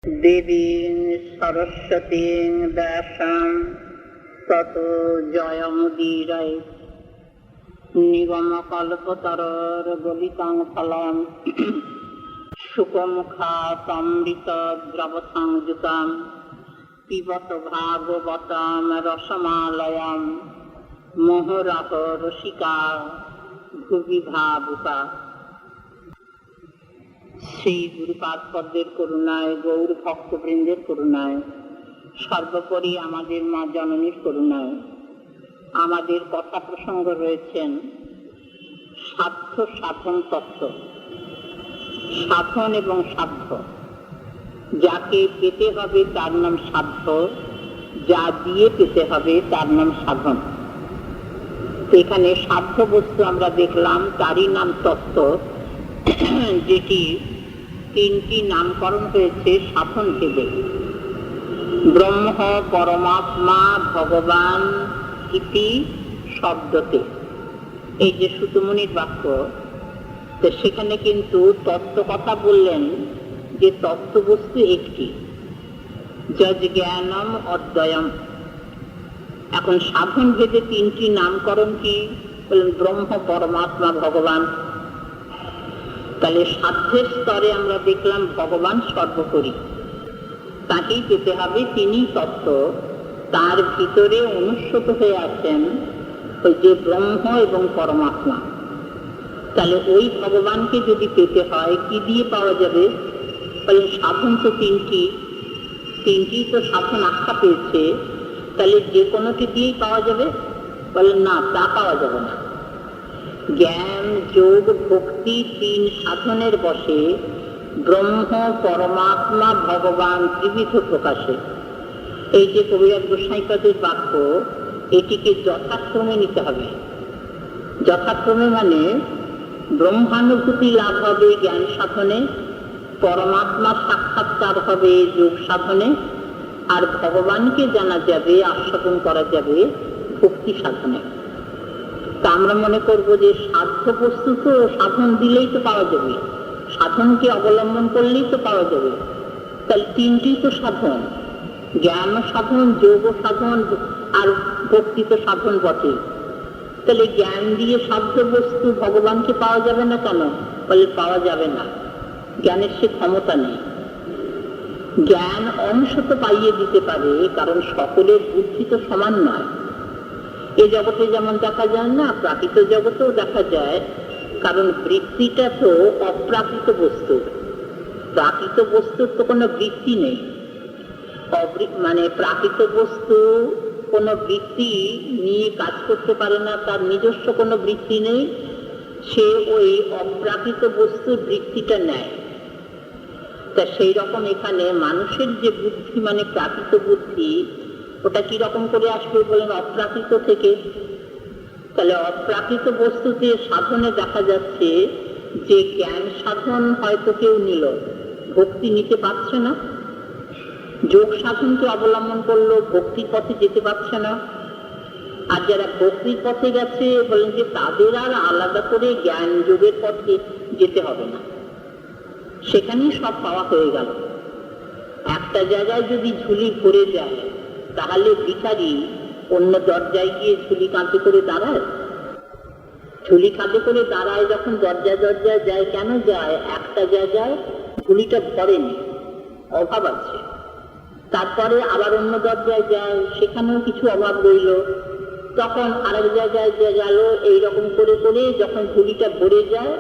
দেবীং সরস্বতীং ব্যাসাং ততো জয়মুদীরয়ে নিগমকল্পতরোর গলিতাং ফলং শুকমুখাতমৃতদ্রবসংযুতং পিবত ভাগবতং রসমালয়ং মুহুরহো রসিকা ভুবি ভাবুকা। শ্রী গুরুপাদ পদ্মের করুণায়, গৌর ভক্তবৃন্দের করুণায়, সর্বোপরি আমাদের মা জননীর করুণায় আমাদের কথা প্রসঙ্গ রয়েছেন সাধ্য সাধন তত্ত্ব। সাধন এবং সাধ্য, যাকে পেতে হবে তার নাম সাধ্য, যা দিয়ে পেতে হবে তার নাম সাধন। এখানে সাধ্য বস্তু আমরা দেখলাম, তারই নাম তত্ত্ব, যেটি তিনটি নামকরণ হয়েছে সাধন ভেদে। ব্রহ্ম, পরমাত্মা, ভগবান ইতি শব্দতে, এই যে সুতমুনির বাক্য, তো সেখানে কিন্তু তত্ত্ব কথা বললেন যে তত্ত্ববস্তু একটি, যজ জ্ঞানম অদ্বয়ম। এখন সাধন ভেদে তিনটি নামকরণ কি বললেন? ব্রহ্ম, পরমাত্মা, ভগবান। তাহলে সাধ্যের স্তরে আমরা দেখলাম ভগবান সর্বোপরি, তাকেই পেতে হবে, তিনি তত্ত্ব। তার ভিতরে অনুস্যত হয়ে আছেন ওই যে ব্রহ্ম এবং পরমাত্মা। তাহলে ওই ভগবানকে যদি পেতে হয় কি দিয়ে পাওয়া যাবে? বলেন সাধন তো তিনটি তো সাধন আখ্যা পেয়েছে, তাহলে যে কোনোটি দিয়েই পাওয়া যাবে? বলেন না, তা পাওয়া যাবে না। জ্ঞান, যোগ, ভক্তি তিন সাধনের বসে ব্রহ্ম, পরমাত্মা, ভগবান ত্রিবিধ প্রকাশে। এই যে কবিরাজ গোসাইপাদের বাক্য, এটিকে যথাক্রমে নিতে হবে। যথাক্রমে মানে ব্রহ্মানুভূতি লাভ হবে জ্ঞান সাধনে, পরমাত্মা সাক্ষাৎকার হবে যোগ সাধনে, আর ভগবানকে জানা যাবে, আস্বাদন করা যাবে ভক্তি সাধনে। তা আমরা মনে করবো যে সাধ্য বস্তু তো সাধন দিলেই তো পাওয়া যাবে, সাধনকে অবলম্বন করলেই তো পাওয়া যাবে। তাহলে তিনটি তো সাধন, জ্ঞান সাধন, যোগ সাধন, আর ভক্তি তো সাধন বটে। তাহলে জ্ঞান দিয়ে সাধ্য বস্তু ভগবানকে পাওয়া যাবে না কেন? বলে পাওয়া যাবে না, জ্ঞানের সে ক্ষমতা নেই। জ্ঞান অংশ তো পাইয়ে দিতে পারে, কারণ সকলের বুদ্ধি তো সমান নয়। এ জগতে যেমন দেখা যায় না, প্রাকৃত জগতেও দেখা যায়, কারণ বৃত্তিটা তো অপ্রাকৃত বস্তু। প্রাকৃত বস্তুর তো কোনো বৃত্তি নেই, মানে প্রাকৃত বস্তু কোনো বৃত্তি নিয়ে কাজ করতে পারে না, তার নিজস্ব কোনো বৃত্তি নেই, সে ওই অপ্রাকৃত বস্তুর বৃত্তিটা নেয়। তা সেই রকম এখানে মানুষের যে বুদ্ধি, মানে প্রাকৃত বুদ্ধি, ওটা কিরকম করে আসবে বলেন? অপ্রাকৃত থেকে। তাহলে অপ্রাকৃত বস্তুতে সাধনে দেখা যাচ্ছে যে জ্ঞান সাধন হয়তো কেউ নিল, ভক্তি নিতে পারছে না, যোগ সাধনকে অবলম্বন করলো, ভক্তির পথে যেতে পারছে না। আর যারা ভক্তির পথে গেছে বলেন যে তাদের আর আলাদা করে জ্ঞান যোগের পথে যেতে হবে না, সেখানেই সব পাওয়া হয়ে গেল। একটা জায়গায় যদি ঝুলি ভরে যায়, তাহলে ভিখারি অন্য দরজায় গিয়ে ঝুলি কাঁধে করে দাঁড়ায়? ঝুলি কাঁধে করে দাঁড়ায় যখন দরজায় দরজায় যায়, কেন যায়? একটা জায়গায় ঝুলিটা ভরেনি, অভাব আছে। তারপরে আবার অন্য দরজায় যায়, সেখানেও কিছু অভাব রইল, তখন আরেক জায়গায় যে গেল, এইরকম করে করে যখন ঝুলিটা ভরে যায়,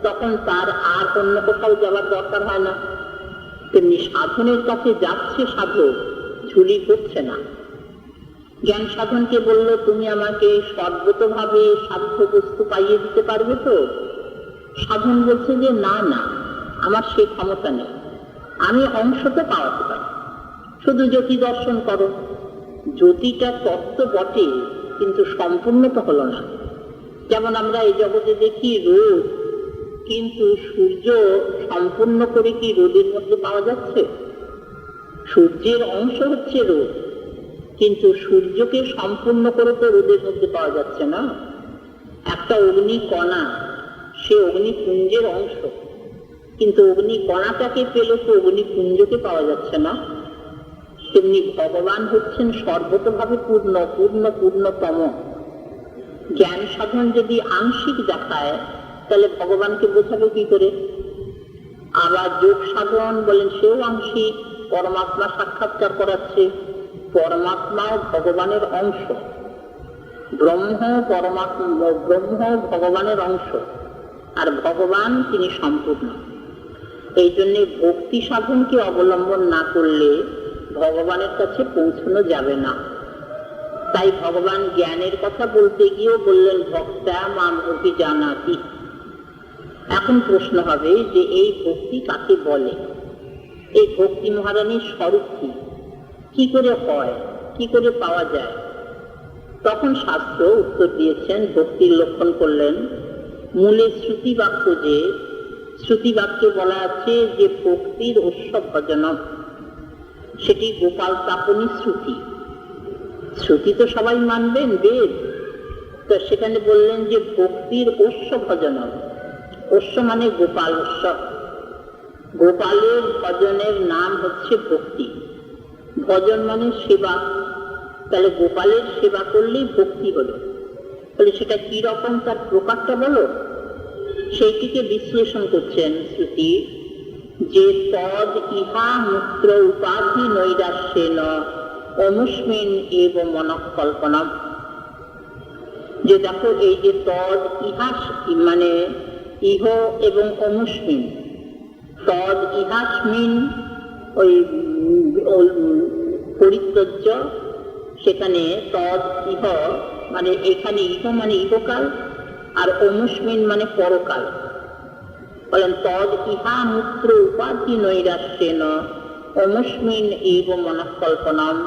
তখন তার আর অন্য কোথাও যাওয়ার দরকার হয় না। তেমনি সাধনের কাছে যাচ্ছে সাধক, ঝুলি করছে না। জ্ঞান সাধনকে বলল, তুমি আমাকে সর্বতভাবে সাধ্য বস্তু পাইয়ে দিতে পারবে তো? সাধন বলছে যে না না, আমার সে ক্ষমতা নেই, আমি অংশ তো পাওয়াতে পারি, শুধু জ্যোতি দর্শন করো। জ্যোতিটা তত্ত্ব বটে, কিন্তু সম্পূর্ণ তো হলো না। যেমন আমরা এই জগতে দেখি রোদ, কিন্তু সূর্য সম্পূর্ণ করে কি রোদের মধ্যে পাওয়া যাচ্ছে? সূর্যের অংশ হচ্ছে রোদ, কিন্তু সূর্যকে সম্পূর্ণ করে তো রোদের মধ্যে পাওয়া যাচ্ছে না। একটা অগ্নি কণা, সে অগ্নিপুঞ্জের অংশ, কিন্তু অগ্নি কণাটাকে পেলে তো অগ্নি পুঞ্জকে পাওয়া যাচ্ছে না। তেমনি ভগবান হচ্ছেন সর্বতভাবে পূর্ণ, পূর্ণতম। জ্ঞান সাধন যদি আংশিক দেখায় তাহলে ভগবানকে বোঝাবে কি করে? আবার যোগ সাধন বলেন সেও আংশিক, পরমাত্মা সাক্ষাৎকার করাচ্ছে। পরমাত্মাও ভগবানের অংশ, ব্রহ্ম ভগবানের অংশ, আর ভগবান তিনি সম্পূর্ণ। এই জন্যে ভক্তি সাধনকে অবলম্বন না করলে ভগবানের কাছে পৌঁছানো যাবে না। তাই ভগবান জ্ঞানের কথা বলতে গিয়েও বললেন ভক্তা মাম অভিজানাতি। এখন প্রশ্ন হবে যে এই ভক্তি কাকে বলে? এই ভক্তি মহারানীর স্বরূপ কি করে হয়, কি করে পাওয়া যায়? তখন শাস্ত্র উত্তর দিয়েছেন, ভক্তির লক্ষণ করলেন। মূলে শ্রুতি বাক্য, যে শ্রুতি বাক্যে বলা আছে যে ভক্তির অশ্ব ভজনম, সেটি গোপাল তাপনী শ্রুতি। শ্রুতি তো সবাই মানবেন, বেদ। তো সেখানে বললেন যে ভক্তির অশ্ব ভজনম। অশ্ব মানে গোপাল, উৎসব। গোপালের ভজনের নাম হচ্ছে ভক্তি। ভজন মানে সেবা। তাহলে গোপালের সেবা করলেই ভক্তি হলো। তাহলে সেটা কি রকম, তার প্রকারটা বলো। সেইটিকে বিশ্লেষণ করছেন শ্রুতি, যে তদ ইহা মূত্র উপাধি নৈরাশ্যেন অনুস্মিন এব মনঃকল্পনম। যে দেখো, এই যে তদ ইহাস মানে ইহ এবং অনুস্মিন, তদ ইহাস্মিন ওই পরিত্যজ্য, সেখানে তদ ইহ মানে এখানে ইহ মানে ইহকাল, আর অনুস্মিন মানে পরকাল। বলেন তদ ইহা মূত্র উপাধি নৈরাশ্যেন অনুস্মিন এব মনঃকল্পনম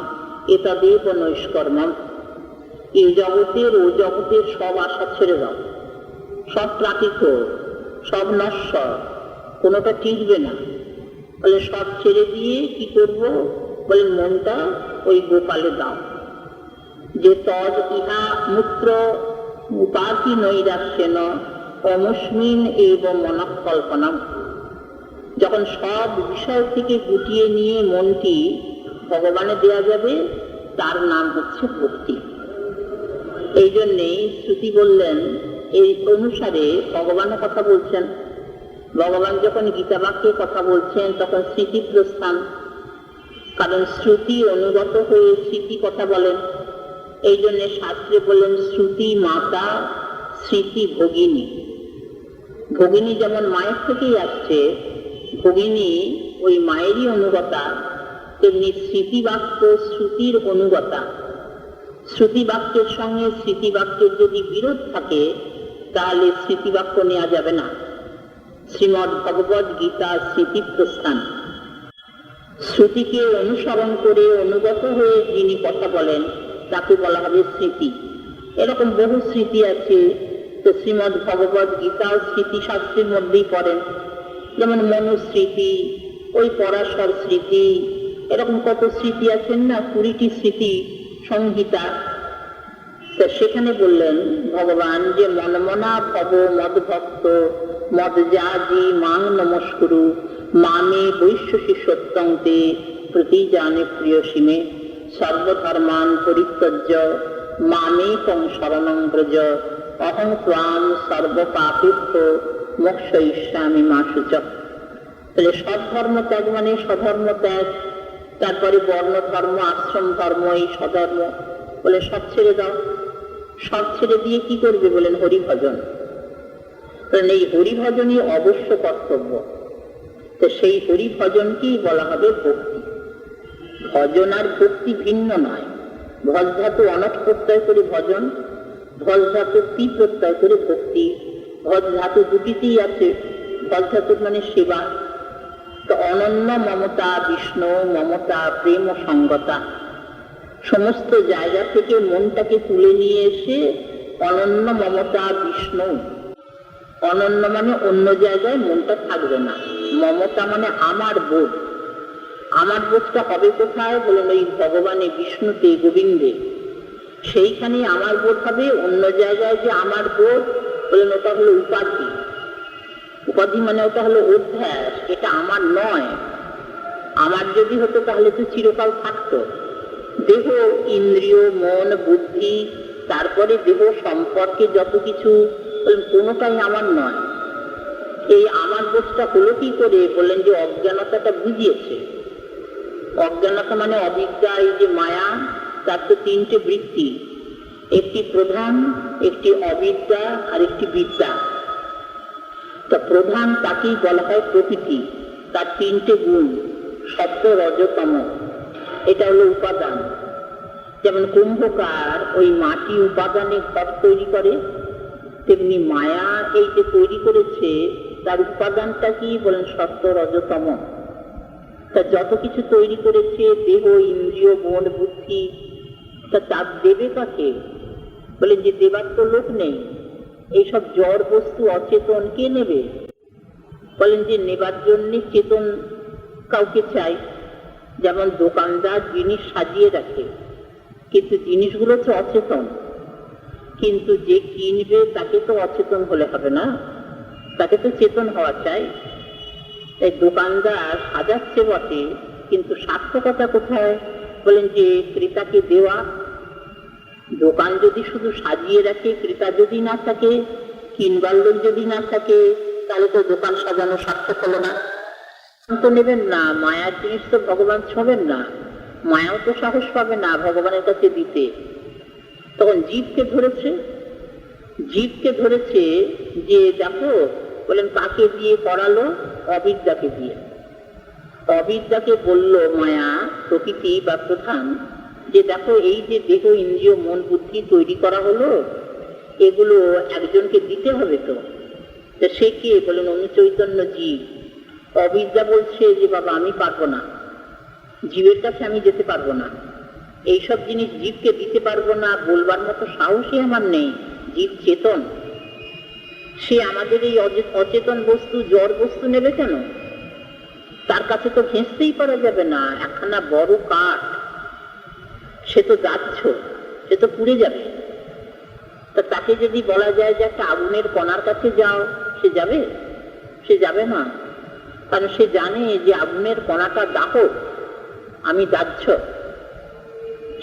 এতদেব নৈষ্কর্মম। এই জগতের ও জগতের সব আশা ছেড়ে দাও। সব প্রাকৃত, সব নশ্বর, কোনোটা টিকবে না। বলে সব ছেড়ে দিয়ে কি করব? বলে মনটা ওই গোপালে দাও। যে তদ ইহা মূত্র উপাধি নৈরাশ্যেন অনুস্মিন এব মনঃকল্পনম। যখন সব বিষয় থেকে গুটিয়ে নিয়ে মনটি ভগবানে দেয়া যাবে, তার নাম হচ্ছে ভক্তি। এই জন্যেই শ্রুতি বললেন, এই অনুসারে ভগবানের কথা বলছেন। ভগবান যখন গীতা বাক্যে কথা বলছেন তখন স্মৃতি প্রস্থান, কারণ শ্রুতি অনুগত হয়ে স্মৃতি কথা বলেন। এই জন্য শাস্ত্রে বলেন শ্রুতি মাতা, স্মৃতি ভগিনী। ভগিনী যেমন মায়ের থেকেই আসছে, ভগিনী ওই মায়েরই অনুগতা, তেমনি স্মৃতি বাক্য শ্রুতির অনুগতা। শ্রুতি বাক্যের সঙ্গে স্মৃতি বাক্যের যদি বিরোধ থাকে তাহলে স্মৃতি বাক্য নেওয়া যাবে না। শ্রীমদ্ ভগবদ গীতা স্মৃতি প্রস্থান। শ্রুতিকে অনুসরণ করে অনুগত হয়ে যিনি কথা বলেন তাকে বলা হবে স্মৃতি। এরকম বহু স্মৃতি আছে। তো শ্রীমদ্ ভগবদ গীতাও স্মৃতি শাস্ত্রের মধ্যেই পড়েন। যেমন মনুস্মৃতি, ওই পরাশর স্মৃতি, এরকম কত স্মৃতি আছেন না, 20টি স্মৃতি সংহিতা। তো সেখানে বললেন ভগবান যে মনমনা ভব মদভক্ত মদজাজি মাং নমস্কুরু মামে বৈশ্যসী সত্যন্তে প্রতি জানে প্রিয়সীমে সর্বধর্মান পরিত্যজ্য মামেকং শরণং ব্রজ অহং ত্বাম সর্বপাপেভ্য মোক্ষয়িষ্যামি মা শুচক। তাহলে সব ধর্ম ত্যাগ মানে স্বধর্ম ত্যাগ, তারপরে বর্ণ ধর্ম, আশ্রম ধর্ম, এই স্বধর্ম। বলে সব ছেড়ে দাও। সব ছেড়ে দিয়ে কি করবে? বলেন হরিভজন। কারণ এই হরিভজনই অবশ্য কর্তব্য। তো সেই হরিভজনকেই বলা হবে ভক্তি। ভজন আর ভক্তি ভিন্ন নয়। ভজ ধাতু অনট প্রত্যয় করে ভজন, ভজ ধাতু তি প্রত্যয় করে ভক্তি। ভজ ধাতু দুটিতেই আছে। ভজ ধাতু মানে সেবা। তো অনন্য মমতা, বিষ্ণু মমতা, প্রেম ও সঙ্গতা, সমস্ত জায়গা থেকে মনটাকে তুলে নিয়ে এসে অনন্য মমতা বিষ্ণু। অনন্য মানে অন্য জায়গায় মনটা থাকবে না। মমতা মানে আমার বোধ। আমার বোধটা হবে কোথায়? বলেন ওই ভগবানে, বিষ্ণুতে, গোবিন্দে। সেইখানে আমার বোধ হবে। অন্য জায়গায় যে আমার বোধ, বলেন ওটা হলো উপাধি। উপাধি মানে ওটা হলো অভ্যাস, এটা আমার নয়। আমার যদি হতো তাহলে তো চিরকাল থাকতো। দেহ, ইন্দ্রিয়, মন, বুদ্ধি, তারপরে দেহ সম্পর্কে যত কিছু, কোনোটাই আমার নয়। এই আমার বোধটা হলো কি করে? বললেন যে অজ্ঞানতাটা বুঝিয়েছে। অজ্ঞানতা মানে অবিদ্যা, এই যে মায়া, তার তো তিনটে বৃত্তি, একটি প্রধান, একটি অবিদ্যা, আর একটি বিদ্যা। তা প্রধান তাকেই বলা হয় প্রকৃতি, তার তিনটে গুণ, সত্য, রজ, তম। এটা হলো উপাদান। যেমন কুম্ভকার ওই মাটি উপাদানে ঘট তৈরি করে, তেমনি মায়া এই যে তৈরি করেছে তার উপাদানটা কি? বলেন সত্য, রজ, তম। তা যত কিছু তৈরি করেছে, দেহ, ইন্দ্রিয়, মন, বুদ্ধি, তা তার দেবে কাকে? বলে যে দেবার তো লোক নেই। এইসব জড় বস্তু অচেতন কে নেবে? বলেন যে নেবার জন্য চেতন কাউকে চাই। যেমন দোকানদার জিনিস সাজিয়ে রাখে, কিন্তু জিনিসগুলো তো অচেতন। কিন্তু যে কিনবে তাকে তো অচেতন হলে হবে না, তাকে তো চেতন হওয়া চাই। তাই দোকানদার সাজাচ্ছে বটে, কিন্তু সার্থকতা কোথায়? বলেন যে ক্রেতাকে দেওয়া। দোকান যদি শুধু সাজিয়ে রাখে, ক্রেতা যদি না থাকে, কিনবার লোক যদি না থাকে, তাহলে তো দোকান সাজানো সার্থক হলো না। তো নেবেন না, মায়ার জিনিস তো ভগবান ছোঁবেন না, মায়াও তো সাহস পাবে না ভগবানের কাছে দিতে। তখন জীবকে ধরেছে, জীবকে ধরেছে যে দেখো, বলেন কাকে দিয়ে করালো? অবিদ্যাকে দিয়ে। অবিদ্যাকে বলল মায়া, প্রকৃতি বা প্রধান, যে দেখো এই যে দেহ, ইন্দ্রিয়, মন, বুদ্ধি তৈরি করা হলো, এগুলো একজনকে দিতে হবে তো। সে কে? বলেন অনুচৈতন্য জীব। অবিদ্যা বলছে যে বাবা আমি পারবো না, জীবের কাছে আমি যেতে পারবো না, এইসব জিনিস জীবকে দিতে পারবো না, বলবার মতো সাহসই আমার নেই। জীব চেতন, সে আমাদের এই অচেতন বস্তু, জড় বস্তু নেবে কেন? তার কাছে তো ঘেঁষতেই পারা যাবে না। একখানা বড় কাঠ, সে তো যাচ্ছ, সে তো পুড়ে যাবে। তা তাকে যদি বলা যায় যে একটা আগুনের কণার কাছে যাও, সে যাবে? সে যাবে না। কারণ সে জানে যে আগুনের কণাটা দাহক, আমি যাচ্ছ।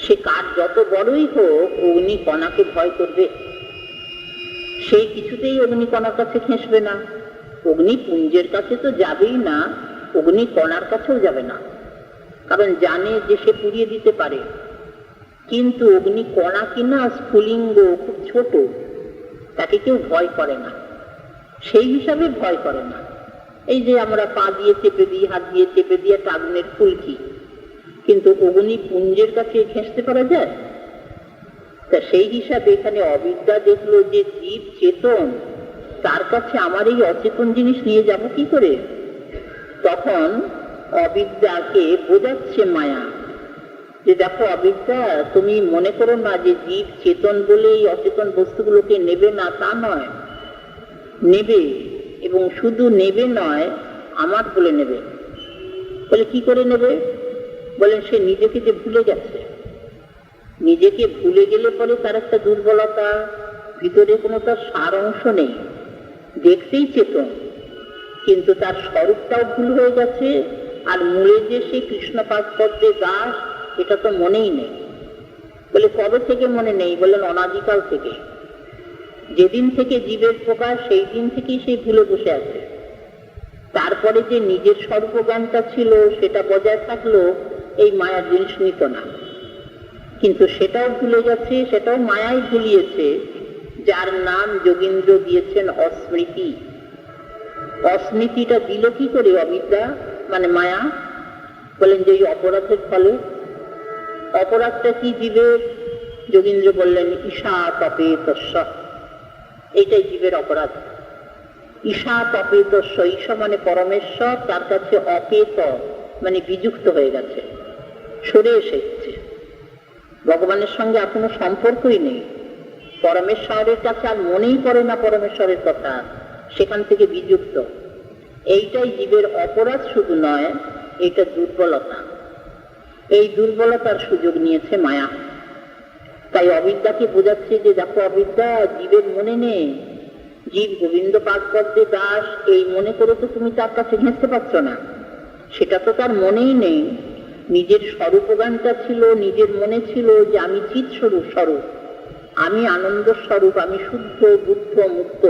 সে কাঠ যত বড়ই হোক, অগ্নি কণাকে ভয় করবে, সেই কিছুতেই অগ্নি কণার কাছে ঘেঁষবে না। অগ্নি পুঞ্জের কাছে তো যাবেই না, অগ্নি কণার কাছেও যাবে না, কারণ জানে যে সে পুড়িয়ে দিতে পারে। কিন্তু অগ্নি কণা কিনা স্ফুলিঙ্গ, খুব ছোট, তাকে কেউ ভয় করে না, সেই হিসাবে ভয় করে না। এই যে আমরা পা দিয়ে চেপে দিই, হাত দিয়ে চেপে দিয়ে একটা আগুনের ফুলকি, কিন্তু অগ্নি পুঞ্জের কাছে ঘেঁষতে পারা যায়? তা সেই হিসাবে এখানে অবিদ্যা দেখলো যে জীব চেতন, তার কাছে আমার এই অচেতন জিনিস নিয়ে যাব কি করে? তখন অবিদ্যাকে বোঝাচ্ছে মায়া যে দেখো অবিদ্যা, তুমি মনে করো না যে জীব চেতন বলে এই অচেতন বস্তুগুলোকে নেবে না, তা নয়। নেবে, এবং শুধু নেবে নয়, আমার বলে নেবে। বলে কি করে নেবে? বলেন সে নিজেকে যে ভুলে গেছে, নিজেকে ভুলে গেলে পরে তার একটা দুর্বলতা, ভিতরে কোনো তার সার অংশ নেই, দেখতেই চেতন, কিন্তু তার স্বরূপটাও ভুল হয়ে গেছে। আর মূলে যে সে কৃষ্ণপাদ পদ্মে দাস, এটা তো মনেই নেই। বলে কবে থেকে মনে নেই? বলেন অনাদিকাল থেকে। যেদিন থেকে জীবের প্রকাশ, সেই দিন থেকেই সে ভুলে বসে আছে। তারপরে যে নিজের স্বরূপজ্ঞানটা ছিল সেটা বজায় থাকলো, এই মায়ার জিনিস নিত না, কিন্তু সেটাও ভুলে গেছে, সেটাও মায়াই ভুলিয়েছে, যার নাম যোগীন্দ্র দিয়েছেন অস্মৃতি। অস্মৃতিটা দিল কি করে? অবিদ্যা মানে মায়া। বলেন যে এই অপরাধের ফলে। অপরাধটা কি জীবের? যোগীন্দ্র বললেন ঈশা তপে তস্য, এইটাই জীবের অপরাধ। ঈশা তপে তস্য, ঈশা মানে পরমেশ্বর, তার কাছে অপেত মানে বিযুক্ত হয়ে গেছে, সরে এসেছে, ভগবানের সঙ্গে আর কোনো সম্পর্কই নেই। পরমেশ্বরের কাছে আর মনেই পড়ে না পরমেশ্বরের কথা, সেখান থেকে বিযুক্ত। এইটাই জীবের অপরাধ শুধু নয়, এটা দুর্বলতা। এই দুর্বলতার সুযোগ নিয়েছে মায়া। তাই অবিদ্যাকে বোঝাচ্ছে যে দেখো অবিদ্যা, জীবের মনে নেই, জীব গোবিন্দ পাদ পদ্মে দাস এই মনে করে তো তুমি তার কাছে ঘেঁচতে পারছো না, সেটা তো তার মনেই নেই। নিজের স্বরূপগানটা ছিল, নিজের মনে ছিল যে আমি চিৎ স্বরূপ, স্বরূপ আমি আনন্দ স্বরূপ, আমি শুদ্ধ বুদ্ধ মুক্ত,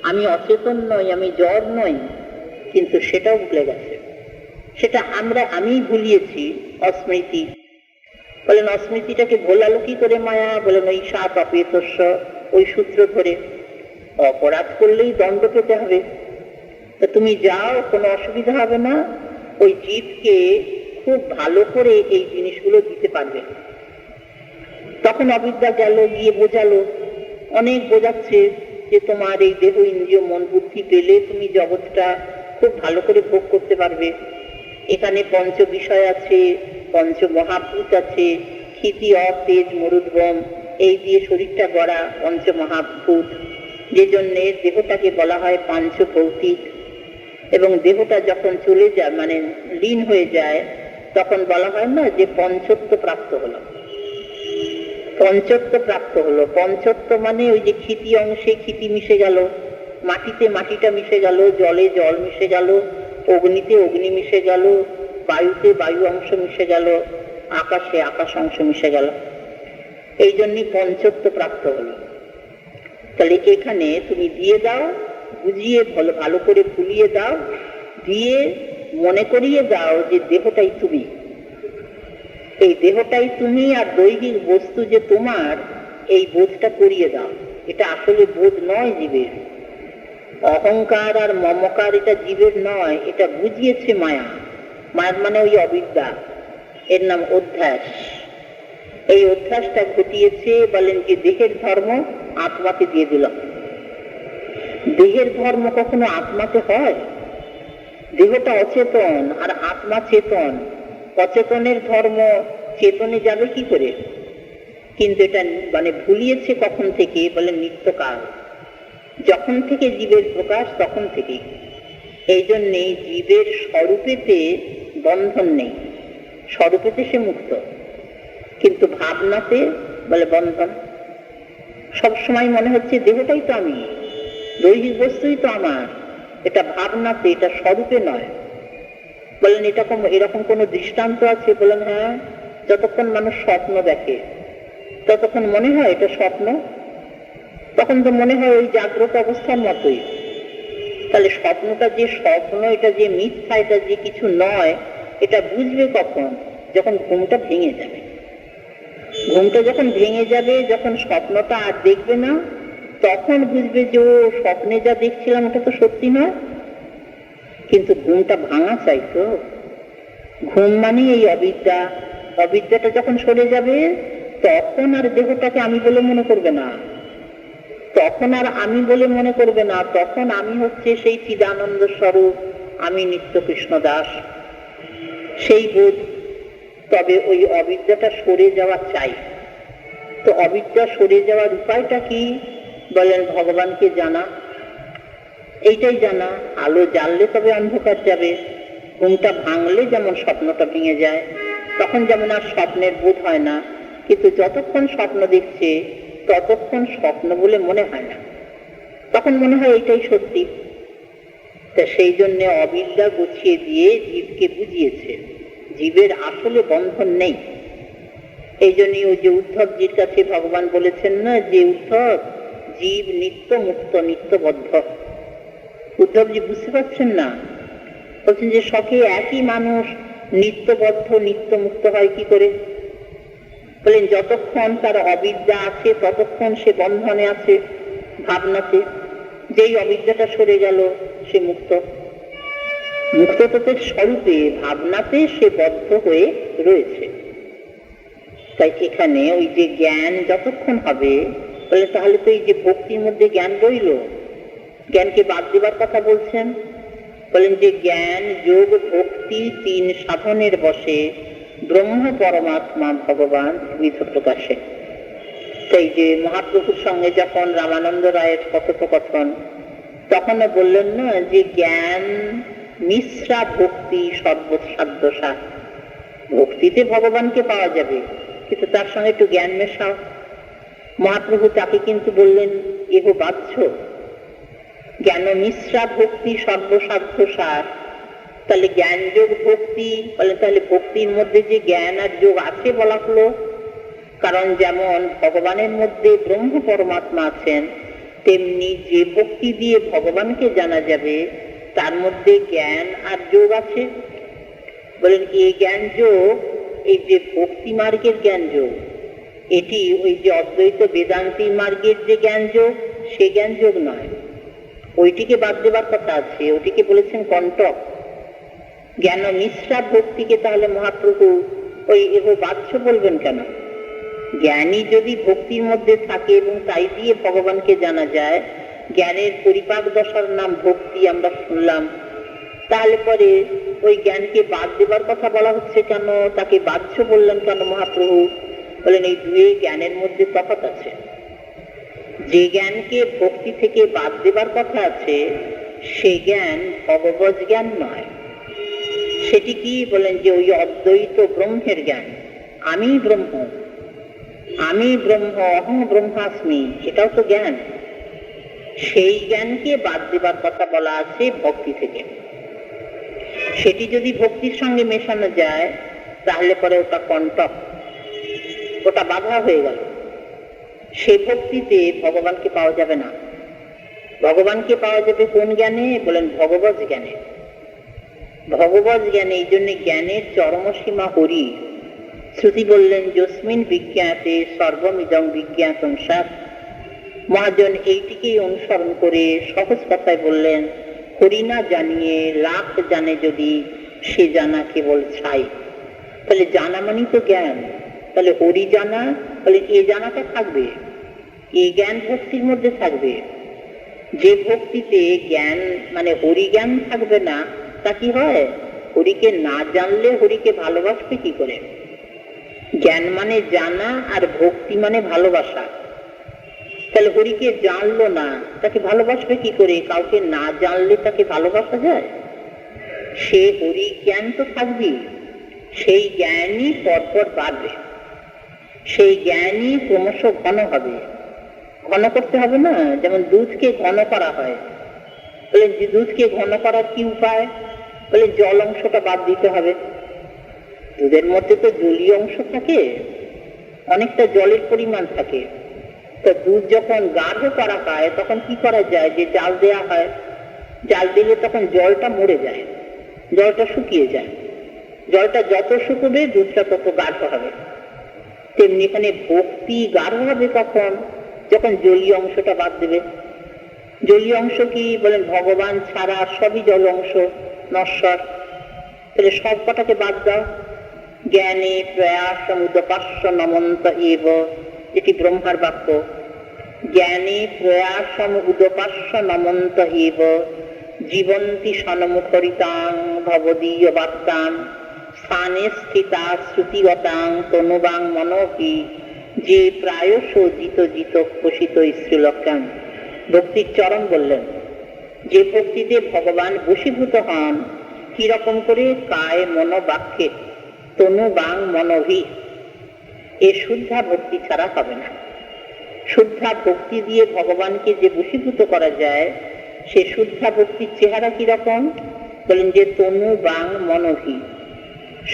আমি অচেতন নই, আমি জড় নই, কিন্তু সেটাও ভুলে গেছে। সেটা আমি ভুলিয়েছি, অস্মৃতি। বলেন অস্মৃতিটাকে ভোলালো কি করে মায়া? বলেন ওই সাত অপেতস্য, ওই সূত্র ধরে। অপরাধ করলেই দণ্ড পেতে হবে, তা তুমি যাও, কোনো অসুবিধা হবে না। ওই জীবকে খুব ভালো করে এই জিনিসগুলো দিতে পারবে। তখন অবিদ্যা গেল, গিয়ে বোঝালো, অনেক বোঝাচ্ছে যে তোমার এই দেহ ইন্দ্রিয় মন বুদ্ধি পেলে তুমি জগৎটা খুব ভালো করে ভোগ করতে পারবে। এখানে পঞ্চ বিষয় আছে, পঞ্চ মহাভূত আছে, ক্ষিতি অতেজ মরুদ্গম, এই দিয়ে শরীরটা গড়া পঞ্চ মহাভূত, যে জন্যে দেহটাকে বলা হয় পাঞ্চ ভৌতিক। এবং দেহটা যখন চলে যায়, মানে লীন হয়ে যায়, তখন বলা হয় না যে পঞ্চত্ব প্রাপ্ত হলো। পঞ্চত্ব প্রাপ্ত হলো, পঞ্চত্ব মানে ওই যে ক্ষিতি অংশে ক্ষিতি মিশে গেল, মাটিতে মাটিটা মিশে গেল, জলে জল মিশে গেল, অগ্নিতে অগ্নি মিশে গেল, বায়ুতে বায়ু অংশ মিশে গেল, আকাশে আকাশ অংশ মিশে গেল, এই জন্যই পঞ্চত্ব প্রাপ্ত হলো। তাহলে এখানে তুমি দিয়ে দাও, বুঝিয়ে ভালো করে ভুলিয়ে দাও, দিয়ে মনে করিয়ে দাও যে দেহটাই তুমি, এই দেহটাই তুমি, আর দৈহিক বস্তু যে তোমার, এই বোধটা করিয়ে দাও। এটা আসলে বোধ নয় জীবের, অহংকার আর মমকার এটা জীবের নয়, এটা বুঝিয়েছে মায়া। মায়ার মানে ওই অবিদ্যা, এর নাম অধ্যাস। এই অধ্যাসটা ঘটিয়েছে, বলেন যে দেহের ধর্ম আত্মাকে দিয়ে দিল। দেহের ধর্ম কখনো আত্মাতে হয়? দেহটা অচেতন আর আত্মা চেতন, অচেতনের ধর্ম চেতনে যাবে কি করে? কিন্তু এটা মানে ভুলিয়েছে কখন থেকে? বলে নিত্যকাল, যখন থেকে জীবের প্রকাশ তখন থেকে। এই জন্যে জীবের স্বরূপেতে বন্ধন নেই, স্বরূপেতে সে মুক্ত, কিন্তু ভাবনাতে বলে বন্ধন। সবসময় মনে হচ্ছে দেহটাই তো আমি, দৈহিক বস্তুই তো আমার, এটা ভাবনাতে, এটা স্বরূপে নয়। বলেন এটা এরকম কোন দৃষ্টান্ত আছে? বলেন হ্যাঁ, যতক্ষণ মানুষ স্বপ্ন দেখে ততক্ষণ মনে হয় এটা স্বপ্ন, তখন তো মনে হয় ওই জাগ্রত অবস্থার মতোই। তাহলে স্বপ্নটা যে স্বপ্ন, এটা যে মিথ্যা, এটা যে কিছু নয়, এটা বুঝবে কখন? যখন ঘুমটা ভেঙে যাবে। ঘুমটা যখন ভেঙে যাবে, যখন স্বপ্নটা আর দেখবে না, তখন বুঝবে যে ও স্বপ্নে যা দেখছিলাম ওটা তো সত্যি নয়। কিন্তু ঘুমটা ভাঙা চাই তো। ঘুম মানে এই অবিদ্যা, অবিদ্যাটা যখন সরে যাবে তখন আর দেহটাকে আমি বলে মনে করবে না, তখন আর আমি বলে মনে করবে না, তখন আমি হচ্ছে সেই চিদানন্দ স্বরূপ, আমি নিত্য কৃষ্ণ দাস, সেই বোধ। তবে ওই অবিদ্যাটা সরে যাওয়া চাই। তো অবিদ্যা সরে যাওয়ার উপায়টা কি? বলেন ভগবানকে জানা, এইটাই জানা। আলো জ্বাললে তবে অন্ধকার যাবে। ঘুমটা ভাঙলে যেমন স্বপ্নটা ভেঙে যায়, তখন যেমন আর স্বপ্নের বোধ হয় না, কিন্তু যতক্ষণ স্বপ্ন দেখছে ততক্ষণ স্বপ্ন বলে মনে হয় না, তখন মনে হয় এইটাই সত্যি। তা সেই জন্য অবিদ্যা গুছিয়ে দিয়ে জীবকে বুঝিয়েছে জীবের আসলে বন্ধন নেই। এই জন্যই ওই যে উদ্ধবজির কাছে ভগবান বলেছেন না যে উদ্ধব, জীব নিত্য মুক্ত, নিত্যবদ্ধ। উদ্ধবজি বুঝতে পারছেন না, বলছেন যে সখে একই মানুষ নিত্যবদ্ধ নিত্য মুক্ত হয় কি করে? বলেন যতক্ষণ তার অবিদ্যা আছে ততক্ষণ সে বন্ধনে আছে, ভাবনাতে। যেই অবিদ্যাটা সরে গেল সে মুক্ত। মুক্ত তো স্বরূপে, ভাবনাতে সে বদ্ধ হয়ে রয়েছে। তাই এখানে ওই যে জ্ঞান যতক্ষণ হবে, বলে তাহলে তো এই যে ভক্তির মধ্যে জ্ঞান রইল, জ্ঞানকে বাদ দেবার কথা বলছেন। বলেন যে জ্ঞান যোগ ভক্তি তিন সাধনের বসে ব্রহ্ম পরমাত্মা ভগবান বিধ প্রকাশে। সেই যে মহাপ্রভুর সঙ্গে যখন রামানন্দ রায়ের কথোপকথন, তখনও বললেন না যে জ্ঞান মিশ্রা ভক্তি সর্বসাধ্য সার। ভক্তিতে ভগবানকে পাওয়া যাবে, কিন্তু তার সঙ্গে একটু জ্ঞান মেশাও। মহাপ্রভু তাকে কিন্তু বললেন এহ বাচ্চ, জ্ঞান মিশ্রা ভক্তি সর্বসাধ্য সার। তাহলে জ্ঞান যোগ ভক্তি বলে, তাহলে ভক্তির মধ্যে যে জ্ঞান আর যোগ আছে বলা হলো, কারণ যেমন ভগবানের মধ্যে ব্রহ্ম পরমাত্মা আছেন, তেমনি যে ভক্তি দিয়ে ভগবানকে জানা যাবে তার মধ্যে জ্ঞান আর যোগ আছে। বলেন এই জ্ঞান যোগ, এই যে ভক্তি মার্গের জ্ঞান যোগ, এটি ওই যে অদ্বৈত বেদান্তি মার্গের যে জ্ঞান যোগ, সে জ্ঞান যোগ নয়, ওইটিকে বাদ দেবার কথা আছে, ওইটিকে বলেছেন কণ্টক। জ্ঞান মিশ্রা ভক্তিকে তাহলে মহাপ্রভু ওই এহ বাচ্য বলবেন কেন? জ্ঞানী যদি ভক্তির মধ্যে থাকে এবং তাই দিয়ে ভগবানকে জানা যায়, জ্ঞানের পরিপাক দশার নাম ভক্তি আমরা শুনলাম, তাহলে পরে ওই জ্ঞানকে বাদ দেবার কথা বলা হচ্ছে কেন? তাকে বাচ্য বললেন কেন মহাপ্রভু? বলেন এই দুয়ে জ্ঞানের মধ্যে তফাৎ আছে। যে জ্ঞানকে ভক্তি থেকে বাদ দেবার কথা আছে সে জ্ঞান ভগবৎ জ্ঞান নয়। সেটি কি? বলেন যে ওই অদ্বৈত ব্রহ্মের জ্ঞান, আমি ব্রহ্ম, আমি ব্রহ্ম, অহং ব্রহ্মাস্মি, এটাও তো জ্ঞান। সেই জ্ঞানকে বাদ দেবার কথা বলা আছে ভক্তি থেকে। সেটি যদি ভক্তির সঙ্গে মেশানো যায় তাহলে পরে ওটা কণ্টক, ওটা বাধা হয়ে গেল। সে ভক্তিতে ভগবানকে পাওয়া যাবে না। ভগবানকে পাওয়া যাবে কোন জ্ঞানে? বলেন ভগবৎ জ্ঞানে। ভগবৎ জ্ঞানে, এই জন্য জ্ঞানের চরমসীমা হরি। শ্রুতি বললেন যস্মিন বিজ্ঞাতে সর্বমিদং বিজ্ঞাতং স্যাৎ। মহাজন এইটিকেই অনুসরণ করে সহজ কথায় বললেন, হরি না জানিয়ে লাখ জানে যদি, সে জানা কেবল ছাই। তাহলে জানা মানে তো জ্ঞান, তাহলে হরি জানা, তাহলে এ জানাটা থাকবে, এই জ্ঞান ভক্তির মধ্যে থাকবে। যে ভক্তিতে জ্ঞান মানে হরি জ্ঞান থাকবে না, তা কি হয়? হরিকে না জানলে হরিকে ভালোবাসবে কি করে? জ্ঞান মানে জানা আর ভক্তি মানে ভালোবাসা। তাহলে হরিকে জানলো না, তাকে ভালোবাসবে কি করে? কাউকে না জানলে তাকে ভালোবাসা যায়? সে হরি জ্ঞান তো থাকবেই, সেই জ্ঞানই পরপর বাড়বে, সেই জ্ঞানই ক্রমশ ঘন হবে। ঘন করতে হবে না, যেমন দুধকে ঘন করা হয়। বলে যে দুধকে ঘন করার কি উপায়? বলে জল অংশটা বাদ দিতে হবে। দুধের মধ্যে তো জলীয় অংশ থাকে, অনেকটা জলের পরিমাণ থাকে। তো দুধ যখন গাঢ় করা হয় তখন কি করা যায়? যে জাল দেয়া হয়, জাল দিলে তখন জলটা মরে যায়, জলটা শুকিয়ে যায়। জলটা যত শুকবে দুধটা তত গাঢ় হবে। তেমনি এখানে ভক্তি গাঢ় হবে কখন? যখন জলীয় অংশটা বাদ দেবে। জলীয় অংশ কি? বলেন ভগবান ছাড়া সবই জল অংশ, নশ্বর। তাহলে সব কটাকে বাদ দাও। জ্ঞানে প্রয়াস উদপাস্য নমন্ত এব, এটি ব্রহ্মার বাক্য। জ্ঞানে প্রয়াস উদপাস্য নমন্ত এব জীবন্তি সনমুখরিতাং ভবদীয় বার্তাং স্থানে স্থিতা শ্রুতিগতাং তনুবাং মনোপি যে প্রায়শ জিত জিত পোষিত শ্রীলক্ষণ। ভক্তির চরম বললেন, যে ভক্তিতে ভগবান বশীভূত হন কিরকম করে? কায় মন বাক্যে তনু বাং মনোভি। এ শুদ্ধা ভক্তি ছাড়া হবে না। শুদ্ধা ভক্তি দিয়ে ভগবানকে যে বশীভূত করা যায়, সে শুদ্ধা ভক্তির চেহারা কিরকম? বলেন যে তনু বাং মনোভি,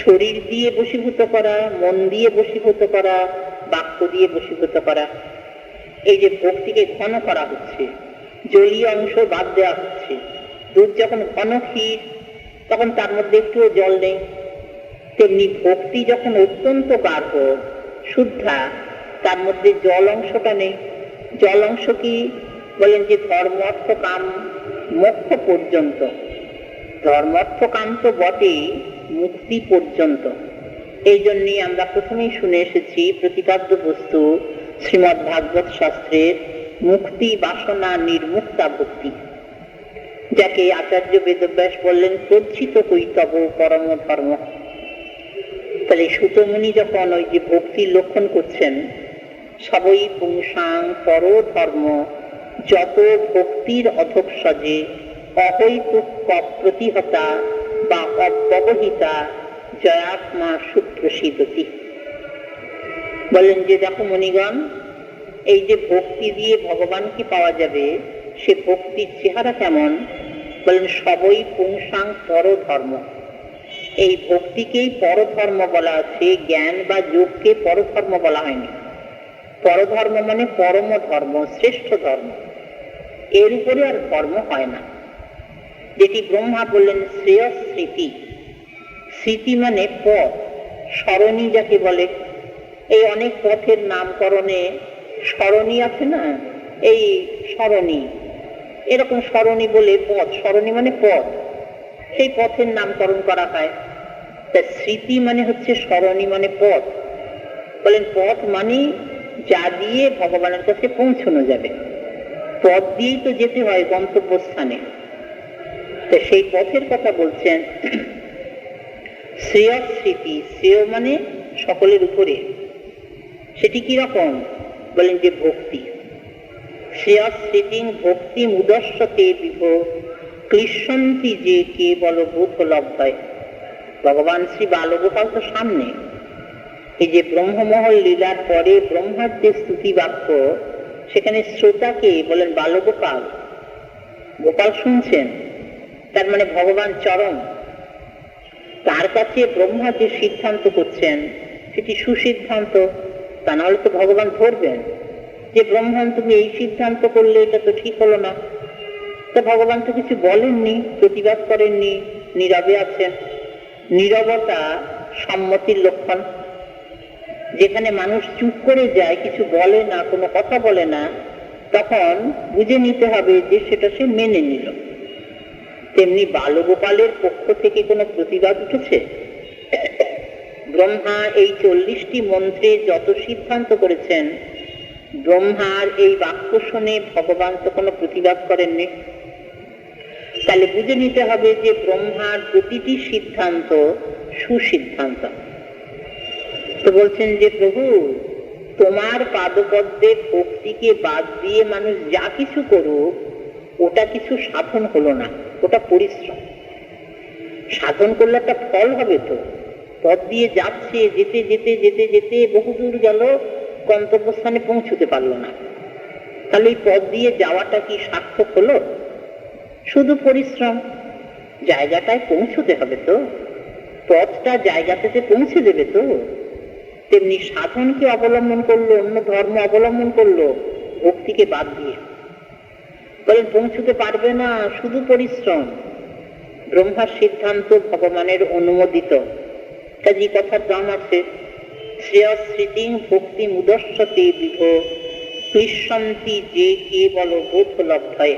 শরীর দিয়ে বশীভূত করা, মন দিয়ে বশীভূত করা, বাক্য দিয়ে বশীভূত করা। এই যে ভক্তিকে ঘন করা হচ্ছে, জলীয় অংশ বাদ দেওয়া হচ্ছে। দুধ যখন ঘন ক্ষীর তখন তার মধ্যে একটুও জল নেই। তেমনি ভক্তি যখন অত্যন্ত গাঢ় শুদ্ধা, তার মধ্যে জল অংশটা নেই। জল অংশ কি? বলেন যে ধর্ম অর্থ কাম মোক্ষ পর্যন্ত। ধর্ম অর্থ কাম তো বটেই, মুক্তি পর্যন্ত। এই জন্যই আমরা প্রথমেই শুনে এসেছি প্রতিপাদ্য বস্তু শ্রীমদ্ ভাগবত শাস্ত্রের মুক্তি বাসনা নির্মুক্তা ভক্তি, যাকে আচার্য বেদব্যাস বললেন প্রজ্জিত কৈতব পরম ধর্ম। তাহলে সুতমুনি যখন ওই যে ভক্তির লক্ষণ করছেন, সবই পুংসাং পর ধর্ম যত ভক্তির অধঃসজে অহৈতুক প্রতিহতা বা অব্যবহিতা জয়াত্মা সুপ্রসিদ্ধতি। বলেন যে দেখো মণিগণ, এই যে ভক্তি দিয়ে ভগবানকে পাওয়া যাবে, সে ভক্তির চেহারা কেমন? বলেন সবই পুংসাং পরধর্ম। এই ভক্তিকেই পরধর্ম বলা আছে, জ্ঞান বা যোগকে পরধর্ম বলা হয়নি। পরধর্ম মানে পরম ধর্ম, শ্রেষ্ঠ ধর্ম, এর উপরে আর ধর্ম হয় না। যেটি ব্রহ্মা বললেন শ্রেয় স্মৃতি। স্মৃতি মানে পথ, সরণী যাকে বলে। এই অনেক পথের নামকরণে সরণী আছে না, এই সরণী, এরকম সরণী বলে পথ, সরণী মানে পথ, সেই পথের নামকরণ করা হয়। তা স্মৃতি মানে হচ্ছে সরণী মানে পথ। বলেন পথ মানে যা দিয়ে ভগবানের কাছে পৌঁছানো যাবে, পথ দিয়েই তো যেতে হয় গন্তব্যস্থানে। তো সেই পথের কথা বলছেন। শ্রেয় স্মৃতি, শ্রেয় মানে সকলের উপরে। সেটি কিরকম? বলেন যে ভক্তি। শ্রেয় স্মৃতি ভক্তি মুদস্যতে বিভ ক্লিশন্তি যে কেবল বোধ লব্ধয়। ভগবান শ্রী বালগোপাল তো সামনে। এই যে ব্রহ্মমহল লীলার পরে ব্রহ্মার যে স্তুতি বাক্য, সেখানে শ্রোতাকে বলেন বালগোপাল। গোপাল শুনছেন, তার মানে ভগবান চরম। তার কাছে ব্রহ্মা যে সিদ্ধান্ত করছেন সেটি সুসিদ্ধান্ত, তা নাহলে তো ভগবান ধরবেন যে ব্রহ্মণ তুমি এই সিদ্ধান্ত করলে এটা তো ঠিক হলো না। তা ভগবান তো কিছু বলেননি, প্রতিবাদ করেননি, নীরবে আছেন। নীরবতা সম্মতির লক্ষণ। যেখানে মানুষ চুপ করে যায়, কিছু বলে না, কোনো কথা বলে না, তখন বুঝে নিতে হবে যে সেটা সে মেনে নিল। তেমনি বালগোপালের পক্ষ থেকে কোনো প্রতিবাদ উঠেছে? ব্রহ্মা এই 40টি মন্ত্রে যত সিদ্ধান্ত করেছেন, ব্রহ্মার এই বাক্য শুনে ভগবান তো কোনো প্রতিবাদ করেননি। তাহলে বুঝে নিতে হবে যে ব্রহ্মার প্রতিটি সিদ্ধান্ত সুসিদ্ধান্ত। তো বলছেন যে প্রভু, তোমার পাদপদ্মে ভক্তিকে বাদ দিয়ে মানুষ যা কিছু করুক, ওটা কিছু সাধন হলো না, ওটা পরিশ্রম। সাধন করলে একটা ফল হবে তো। পথ দিয়ে যাচ্ছে, যেতে যেতে যেতে যেতে বহুদূর গেল, গন্তব্যস্থানে পৌঁছতে পারলো না। তাহলে এই পথ দিয়ে যাওয়াটা কি সার্থক হলো? শুধু পরিশ্রম। জায়গাটায় পৌঁছতে হবে তো, পথটা জায়গাতে পৌঁছে দেবে তো। তেমনি সাধনকে অবলম্বন করলো, অন্য ধর্ম অবলম্বন করলো ভক্তিকে বাদ দিয়ে, বলেন পৌঁছতে পারবে না, শুধু পরিশ্রম। ব্রহ্মার সিদ্ধান্ত ভগবানের অনুমোদিত, কাজী কথার দাম আছে। শ্রেয় স্মৃতি ভক্তি মুদস্যতে বিভ ক্লিশন্তি যে কেবল বোধ লব্ধয়।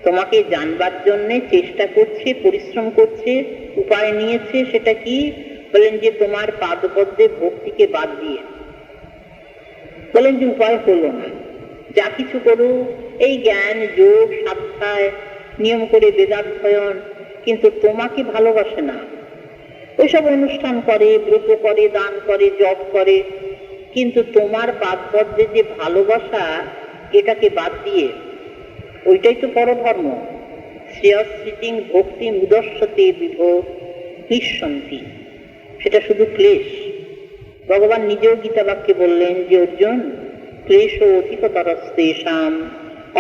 তোমাকে জানবার জন্য চেষ্টা করছে, পরিশ্রম করছে, উপায় নিয়েছে। সেটা কি? বলেন যে তোমার পাদপদ্মে ভক্তিকে বাদ দিয়ে। বলেন যে উপায় হলো না, যা কিছু করো, এই জ্ঞান যোগ সাধ্যায় নিয়ম করে বেদাধ্যয়ন, কিন্তু তোমাকে ভালোবাসে না। ওইসব অনুষ্ঠান করে, ব্রত করে, দান করে, জপ করে, কিন্তু তোমার পাদপদ্মে যে ভালোবাসা, এটাকে বাদ দিয়ে। ওইটাই তো পরধর্ম। শ্রেয় স্মৃতি ভক্তি মুদস্যতে বিভ ক্লিশন্তি, সেটা শুধু ক্লেশ। ভগবান নিজেও গীতা বাক্যে বললেন যে অর্জুন, ক্লেশ অধিকতরস্তেষাম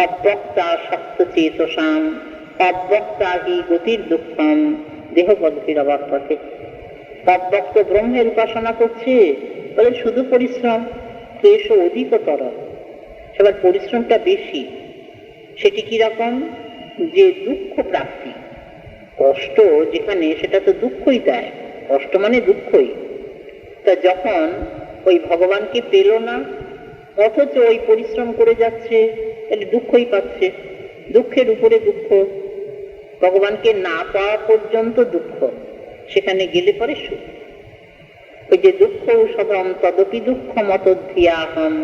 অব্যক্তা শক্ত চেতসাম অব্যক্তা হি গতির দুঃখম দেহবদ্ধির অবাক্যতে। অব্যক্ত ব্রহ্মের উপাসনা করছে, বলে শুধু পরিশ্রম, ক্লেশ অধিকতর, এবার পরিশ্রমটা বেশি। সেটি কিরকম? যে দুঃখ প্রাপ্তি, কষ্ট যেখানে, সেটা তো দুঃখই দেয়। কষ্ট মানে দুঃখই। তা যখন ওই ভগবানকে পেল না, অথচ ওই পরিশ্রম করে যাচ্ছে, তাহলে দুঃখই পাচ্ছে। দুঃখের উপরে দুঃখ, ভগবানকে না পাওয়া পর্যন্ত দুঃখ, সেখানে গেলে পরে সুখ। ওই যে দুঃখ ঔষধম তদপি দুঃখ মতোধিয়াহম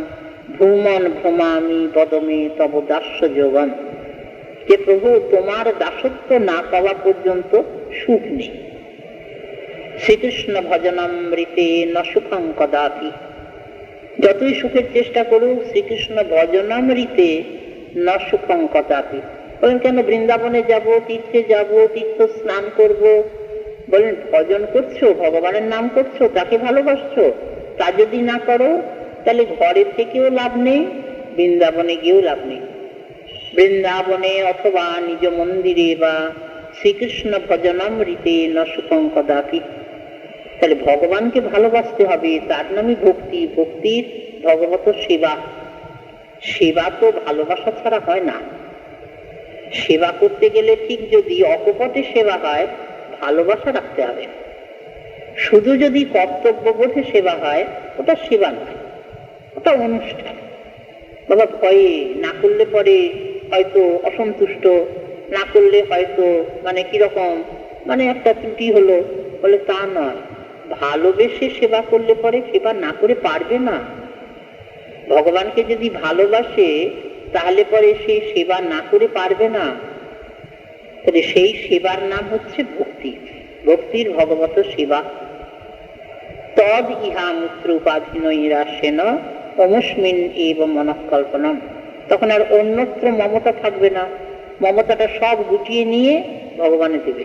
ভ্রমণ ভ্রমামি বদমে তব দাস্য যোগন। যে প্রভু, তোমার দাসত্ব না পাওয়া পর্যন্ত সুখ নেই। শ্রীকৃষ্ণ ভজনামৃতে ন সুখং কদাপি। যতই সুখের চেষ্টা করুক, শ্রীকৃষ্ণ ভজনামৃতে ন সুখং কদাপি। বলেন কেন? বৃন্দাবনে যাব, তীর্থে যাব, তীর্থ স্নান করব, বলেন ভজন করছো, ভগবানের নাম করছো, তাকে ভালোবাসছো। তা যদি না করো, তাহলে ঘরে থেকেও লাভ নেই, বৃন্দাবনে গিয়েও লাভ নেই। বৃন্দাবনে অথবা নিজ মন্দিরে বা শ্রীকৃষ্ণ ভজনামৃতে ন সুখং কদাপি। তাহলে ভগবানকে ভালোবাসতে হবে, তার নামই ভক্তি। ভক্তির ভগবত সেবা। সেবা তো ভালোবাসা ছাড়া হয় না। সেবা করতে গেলে ঠিক যদি অকপটে সেবা হয়, ভালোবাসা রাখতে হবে। শুধু যদি কর্তব্যবোধে সেবা হয়, ওটা সেবা নয়, ওটা অনুষ্ঠান। বাবা ভয়ে না করলে পরে হয়তো অসন্তুষ্ট, না করলে হয়তো কিরকম একটা ত্রুটি হলো, বলে তা নয়। ভালোবেসে সেবা করলে পরে সেবা না করে পারবে না। ভগবানকে যদি ভালোবাসে তাহলে পরে সে সেবা না করে পারবে না। তাহলে সেই সেবার নাম হচ্ছে ভক্তি। ভক্তির ভগবত সেবা। তদ ইহা মূত্র উপাধীন ইরাসেন অমস্মিন এব মনঃকল্পনম। তখন আর অন্যত্র মমতা থাকবে না। মমতাটা সব গুটিয়ে নিয়ে ভগবানে দেবে।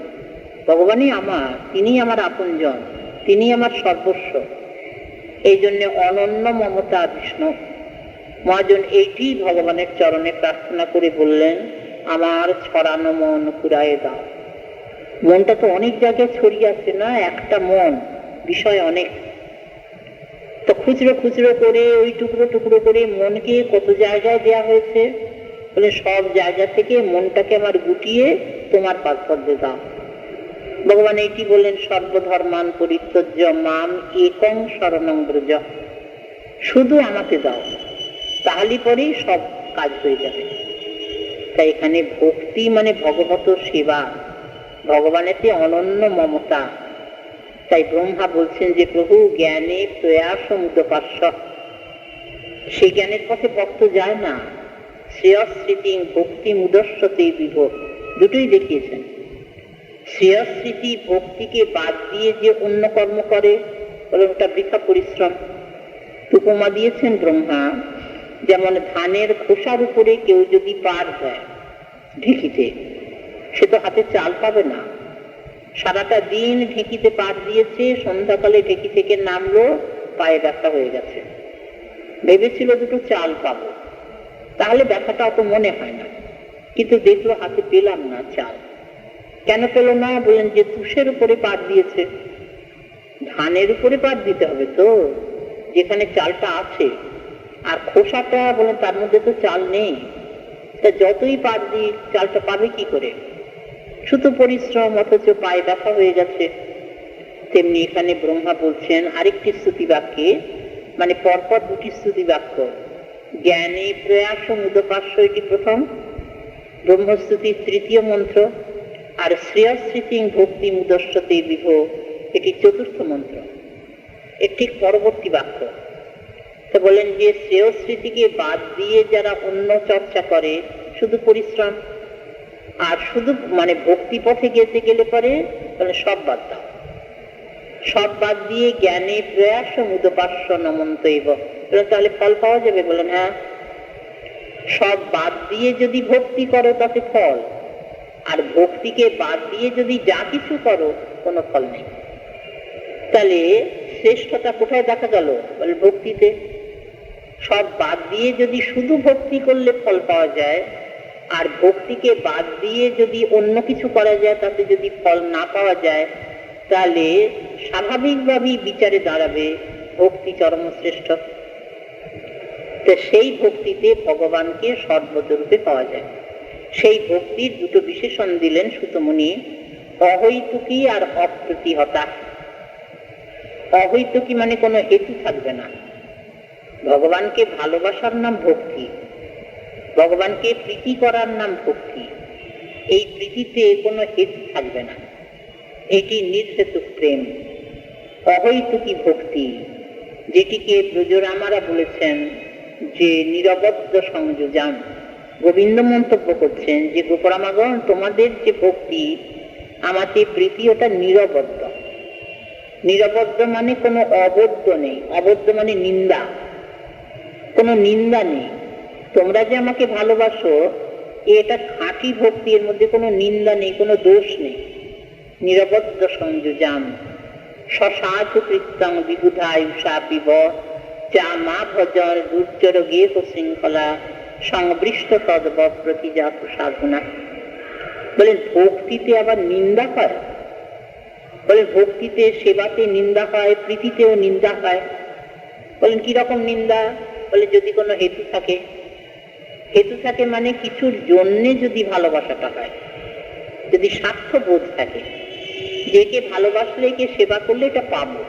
ভগবানই আমার, তিনি আমার আপনজন, তিনি আমার সর্বস্ব। এই জন্য অনন্য মমতা বিষ্ণু। মহাজন এইটি ভগবানের চরণে প্রার্থনা করে বললেন, আমার ছড়ানো মন কুড়ায়ে দাও। মনটা তো অনেক জায়গায় ছড়িয়ে আছে না, একটা মন, বিষয় অনেক। তো খুচরো খুচরো করে ওই টুকরো টুকরো করে মনকে কত জায়গায় দেয়া হয়েছে, বলে সব জায়গা থেকে মনটাকে আমার গুটিয়ে তোমার পাদপদ্মে দাও। ভগবান এইটি বললেন, সর্বধর্মান পরিত্যজ্য মাম একং শরণং ব্রজ। শুধু আমাকে দাও, তাহলে পরেই সব কাজ হয়ে যাবে। তাই এখানে ভক্তি ভগবত সেবা, ভগবানেতে অনন্য মমতা। তাই ব্রহ্মা বলছেন যে প্রভু জ্ঞানে প্রয়াস মুদপাস্য। সেই জ্ঞানের পথে ভক্ত যায় না। শ্রেয়স্মৃতি ভক্তি মুদস্যতে বিভোগ, দুটোই দেখিয়েছেন। শ্রেয়স্মৃতি ভক্তিকে বাদ দিয়ে যে অন্য কর্ম করে, বলে ওটা বৃথা পরিশ্রম। উপমা দিয়েছেন ব্রহ্মা, যেমন ধানের খোসার উপরে কেউ যদি পার দেয় ঢেঁকিতে, সে তো হাতে চাল পাবে না। সারাটা দিন ঢেঁকিতে পার দিয়েছে, সন্ধ্যাকালে ঢেঁকি থেকে নামলো, পায়ে ব্যথা হয়ে গেছে। ভেবেছিল দুটো চাল পাবো, তাহলে ব্যথাটা অত মনে হয় না। কিন্তু দেখলো হাতে পেলাম না চাল। কেন পেল না? বললেন যে তুষের উপরে পার দিয়েছে। ধানের উপরে পার দিতে হবে তো, যেখানে চালটা আছে। আর খোসাটা বলেন তার মধ্যে তো চাল নেই। তা যতই পার দিই চালটা পাবে কি করে? শুধু পরিশ্রম, অথচ পায়ে ব্যথা হয়ে গেছে। তেমনি এখানে ব্রহ্মা বলছেন আরেকটি স্তুতি বাক্যে, পরপর দুটি স্তুতি বাক্য। জ্ঞানে প্রয়াস মুদপাস্য, এটি প্রথম ব্রহ্মস্তুতির তৃতীয় মন্ত্র। আর শ্রেয়স্মৃতি ভক্তি মুদস্যতে বিভোগ, এটি চতুর্থ মন্ত্র, এর ঠিক পরবর্তী বাক্য। তো বলেন যে শ্রেয়স্মৃতিকে বাদ দিয়ে যারা অন্য চর্চা করে, শুধু পরিশ্রম, আর শুধু ভক্তি পথে যেতে গেলে পরে সব বাদ দাও। সব বাদ দিয়ে জ্ঞানে প্রয়াস মুদপাস্য নমন্তৈব, তাহলে ফল পাওয়া যাবে। বলেন হ্যাঁ, সব বাদ দিয়ে যদি ভক্তি করো তাতে ফল, আর ভক্তিকে বাদ দিয়ে যদি যা কিছু করো কোনো ফল নেই। তাহলে শ্রেষ্ঠতা কোথায় দেখা গেল? বলে ভক্তিতে। সব বাদ দিয়ে যদি শুধু ভক্তি করলে ফল পাওয়া যায়, আর ভক্তিকে বাদ দিয়ে যদি অন্য কিছু করা যায় তাতে যদি ফল না পাওয়া যায়, তাহলে স্বাভাবিকভাবেই বিচারে দাঁড়াবে ভক্তি চরমশ্রেষ্ঠ। তো সেই ভক্তিতে ভগবানকে সর্বতরূপে পাওয়া যায়। সেই ভক্তির দুটো বিশেষণ দিলেন সুতমুনি, অহৈতুকী আর অপ্রতিহতা। অহৈতুকী কোনো হেতু থাকবে না। ভগবানকে ভালোবাসার নাম ভক্তি, ভগবানকে প্রীতি করার নাম ভক্তি। এই প্রীতিতে কোনো হেতু থাকবে না, এটি নির্হেতুক প্রেম। অহৈতুকী ভক্তি, যেটিকে ব্রজরামারা বলেছেন যে নিরবদ্ধ সংযোজন। গোবিন্দ মন্তব্য করছেন যে গোপরামাগণ, তোমাদের যে ভক্তি, আমাদের প্রীতি, ওটা নিরবদ্ধ। নিরবদ্ধ কোনো অবদ্ধ নেই। অবদ্ধ নিন্দা, কোনো নিন্দা নেই। তোমরা যে আমাকে ভালোবাসো, এটা খাঁটি ভক্তি, এর মধ্যে কোনো নিন্দা নেই, কোনো দোষ নেই। নিরবদ্ধ সংযোজন। সসাধু কৃত্যং বিবুধায়ুষা পিব চা মা ভজন দুর্চর গেহ শৃঙ্খলা সংবৃষ্ট তদ্ব প্রতিজাত সাধনা। বলেন ভক্তিতে আবার নিন্দা হয়, বলেন ভক্তিতে সেবাতে নিন্দা হয়, প্রীতিতেও নিন্দা হয়। বলেন কিরকম নিন্দা? বলে যদি কোনো হেতু থাকে, হেতু থাকে মানে কিছুর জন্যে যদি ভালোবাসাটা হয়, যদি স্বার্থবোধ থাকে, যে কে ভালোবাসলে কে সেবা করলে এটা পাবো,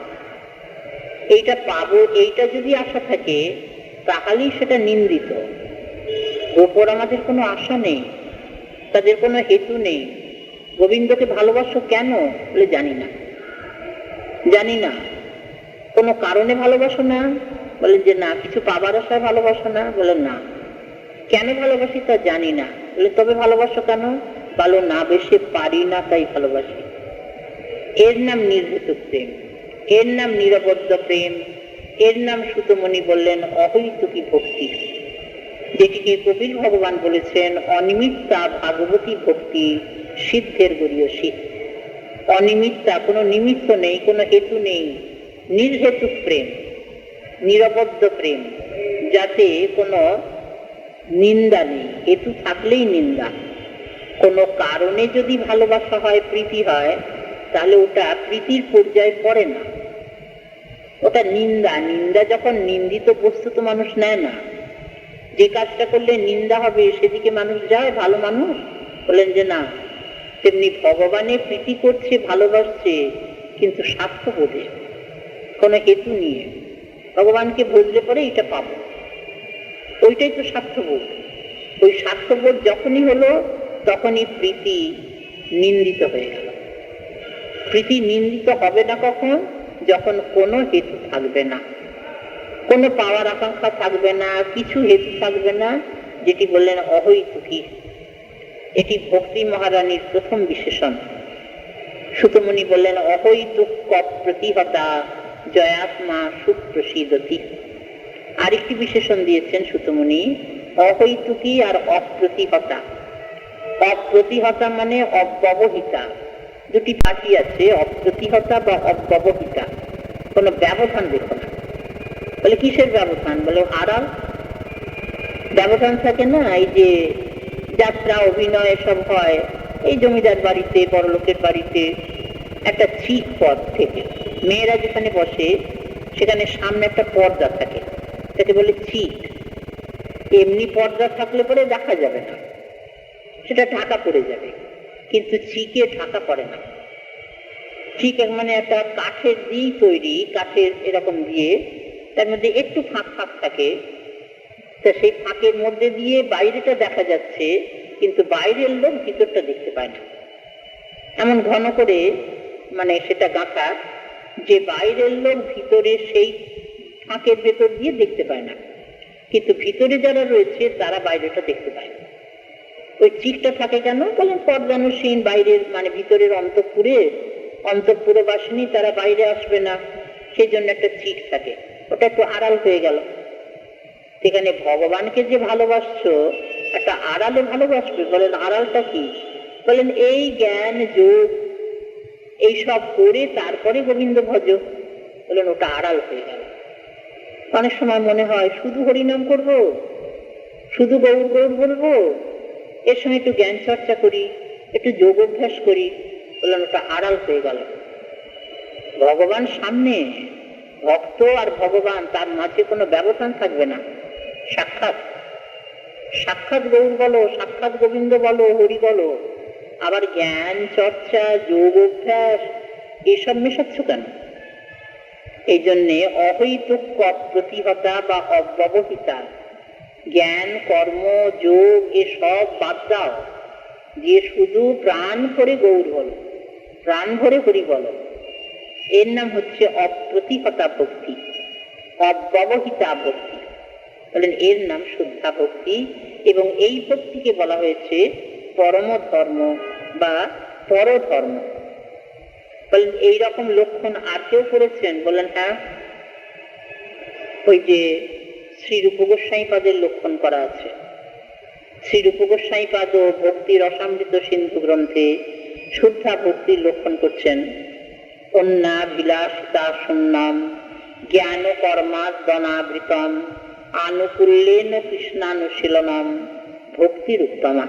এইটা পাবো, এইটা যদি আশা থাকে তাহলেই সেটা নিন্দিত। ওপর আমাদের কোনো আশা নেই, তাদের কোনো হেতু নেই। গোবিন্দকে ভালোবাসো কেন? বলে জানি না, জানি না। কোনো কারণে ভালোবাসো না? বলেন যে না। কিছু পাবার আশায় ভালোবাসো না? বলেন না। কেন ভালোবাসি তা জানি না। বলে তবে ভালোবাসো কেন? ভালো না বেশি পারি না তাই ভালোবাসি। এর নাম নির্হেতুক প্রেম, এর নাম নিরবদ্ধ প্রেম, এর নাম সুতমণি বললেন অহৈতুকী ভক্তি, যেটিকে কপিল ভগবান বলেছেন অনিমিত্তা ভাগবতী ভক্তি সিদ্ধের গরীয়সী। অনিমিত্তা, কোনো নিমিত্ত নেই, কোনো হেতু নেই, নির্হেতুক প্রেম, নিরবদ্ধ প্রেম, যাতে কোনো নিন্দা নেই। হেতু থাকলেই নিন্দা। কোনো কারণে যদি ভালোবাসা হয়, প্রীতি হয়, তাহলে ওটা প্রীতির পর্যায়ে পড়ে না, ওটা নিন্দা। নিন্দা যখন নিন্দিত বস্তু তো মানুষ নেয় না। যে কাজটা করলে নিন্দা হবে সেদিকে মানুষ যায়, ভালো মানুষ? বলেন যে না। তেমনি ভগবানের প্রীতি করছে, ভালোবাসছে, কিন্তু স্বার্থবোধে, কোনো হেতু নিয়ে। ভগবানকে বুঝলে পরে এটা পাবো, ওইটাই তো স্বার্থবোধ। ওই স্বার্থবোধ যখনই হলো তখনই প্রীতি নিন্দিত হয়ে গেল। প্রীতি নিন্দিত হবে না কখন? যখন কোনো হেতু থাকবে না, কোনো পাওয়ার আকাঙ্ক্ষা থাকবে না, কিছু হেতু থাকবে না, যেটি বললেন অহৈতুকী। এটি ভক্তি মহারানীর প্রথম বিশেষণ। সুতমণি বললেন অহৈতুক প্রতিহতা জয়াত্মা সুপ্রসিদতি। আরেকটি বিশেষণ দিয়েছেন সুতমণি, অহৈতুকী আর অপ্রতিহতা। অপ্রতিহতা মানে অব্যবহিতা। দুটি পাটি আছে, অপ্রতিহতা বা অব্যবহিতা। কোনো ব্যবধান দেখো না। বলে কিসের ব্যবধান? বলে আড়াল ব্যবধান থাকে না। এই যে যাত্রা অভিনয় সব হয়, এই জমিদার বাড়িতে, বড়লোকের বাড়িতে, একটা চিক পথ থেকে মেয়েরা যেখানে বসে সেখানে সামনে একটা পর্দা থাকে, সেটা বলে চিক। এমনি পর্দা থাকলে পরে দেখা যাবে না, সেটা ঢাকা পড়ে যাবে, কিন্তু চিকে ঢাকা পড়ে না। চিক মানে একটা কাঠের দিয়ে তৈরি, কাঠের এরকম দিয়ে, তার মধ্যে একটু ফাঁক ফাঁক থাকে। তা সেই ফাঁকের মধ্যে দিয়ে বাইরেটা দেখা যাচ্ছে, কিন্তু বাইরের লোক ভিতরটা দেখতে পায় না। এমন ঘন করে মানে সেটা গাঁথা, যে বাইরের লোক ভিতরে সেই ফাঁকের ভেতর দিয়ে দেখতে পায় না, কিন্তু ভিতরে যারা রয়েছে তারা বাইরেটা দেখতে পায় না। ওই চিকটা থাকে কেন? বলেন পর্দানুসীন, বাইরের মানে ভিতরের অন্তঃপুরবাসিনী, তারা বাইরে আসবে না, সেই জন্য একটা চিক থাকে। ওটা একটু আড়াল হয়ে গেল। সেখানে ভগবানকে যে ভালোবাসছো, একটা আড়ালে ভালোবাসবে। বলেন আড়ালটা কি? বলেন এই জ্ঞান যোগ এইসব করে তারপরে গোবিন্দ ভজ। বলেন ওটা আড়াল হয়ে গেল। অনেক সময় মনে হয় শুধু হরিনাম করব, শুধু গৌর গৌর বলবো, এর সঙ্গে একটু জ্ঞান চর্চা করি, একটু যোগ অভ্যাস করি। বললেন ওটা আড়াল হয়ে গেল। ভগবান সামনে, ভক্ত আর ভগবান, তার মাঝে কোনো ব্যবধান থাকবে না। সাক্ষাৎ সাক্ষাৎ গৌর বলো, সাক্ষাৎ গোবিন্দ বলো, হরি বলো। আবার জ্ঞান চর্চা, যোগ অভ্যাস এসব মেশাচ্ছ কেন? এই জন্যে অহৈতুক প্রতিহতা বা অব্যবহিতা, জ্ঞান কর্ম যোগ এসব বাদ দাও, দিয়ে শুধু প্রাণ ভরে গৌর বলো, প্রাণ ভরে হরি বলো। এর নাম হচ্ছে অপ্রতিহতা ভক্তি, অব্যবহিতা ভক্তি। বলেন এর নাম শুদ্ধা ভক্তি। এবং এই ভক্তিকে বলা হয়েছে পরম ধর্ম বা পরধর্ম। বলেন এইরকম লক্ষণ আর কেউ করেছেন? বলেন হ্যাঁ, ওই যে শ্রীরূপ গোস্বাইপাদের লক্ষণ করা আছে। শ্রীরূপ গোস্বাইপাদ ভক্তির রসামৃত সিন্ধু গ্রন্থে শুদ্ধা ভক্তির লক্ষণ করছেন। অন্যা বিলাসিতা শূন্যম জ্ঞান কর্মাদনাবৃতম আনুকূল্যেন কৃষ্ণানুশীলনম ভক্তির উত্তমা।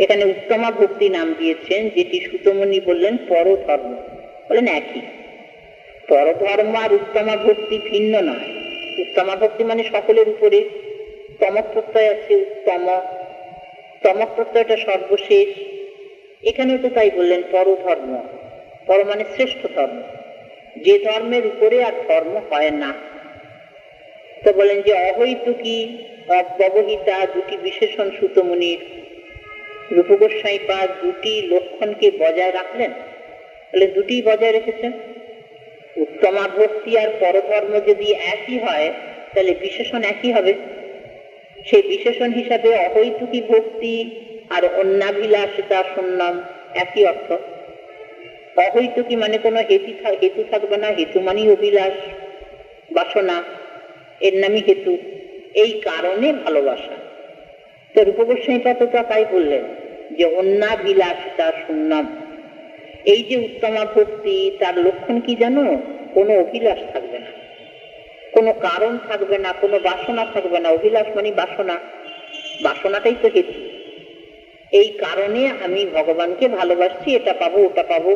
এখানে উত্তমা ভক্তি নাম দিয়েছেন, যেটি সুতমুনি বললেন পরধর্ম। বলেন একই, পরধর্ম আর উত্তমা ভক্তি ভিন্ন নয়। উত্তমা ভক্তি মানে সকলের উপরে, তমক প্রত্যয় আছে উত্তম, তমক প্রত্যয়টা সর্বশেষ। এখানেও তো তাই বললেন পরধর্ম, পর মানে শ্রেষ্ঠ ধর্ম, যে ধর্মের উপরে আর ধর্ম হয় না। তো বলেন যে অহৈতুকী অব্যবহিতা দুটি বিশেষণ সুতমুনির। রূপ গোস্বাইপাদ দুটি লক্ষণকে বজায় রাখলেন, তাহলে দুটি বজায় রেখেছেন। উত্তমা ভক্তি আর পরধর্ম যদি একই হয় তাহলে বিশেষণ একই হবে। সেই বিশেষণ হিসাবে অহৈতুকী ভক্তি আর অন্যাভিলাষিতা শূন্যম একই অর্থ। অহৈতুকী মানে কোনো হেতু থাকবে না, হেতু মানেই অভিলাষ বাসনা, এর নামই হেতু, এই কারণে ভালোবাসা। তো রূপ গোস্বাইপাদ তো তাই বললেন যে অন্যাভিলাষিতা শূন্যম। এই যে উত্তমা ভক্তি, তার লক্ষণ কি জানো? কোনো অভিলাষ থাকবে না, কোনো কারণ থাকবে না, কোনো বাসনা থাকবে না। অভিলাষ মানে বাসনা, বাসনাটাই তো হেতু। এই কারণে আমি ভগবানকে ভালোবাসছি, এটা পাবো ওটা পাবো।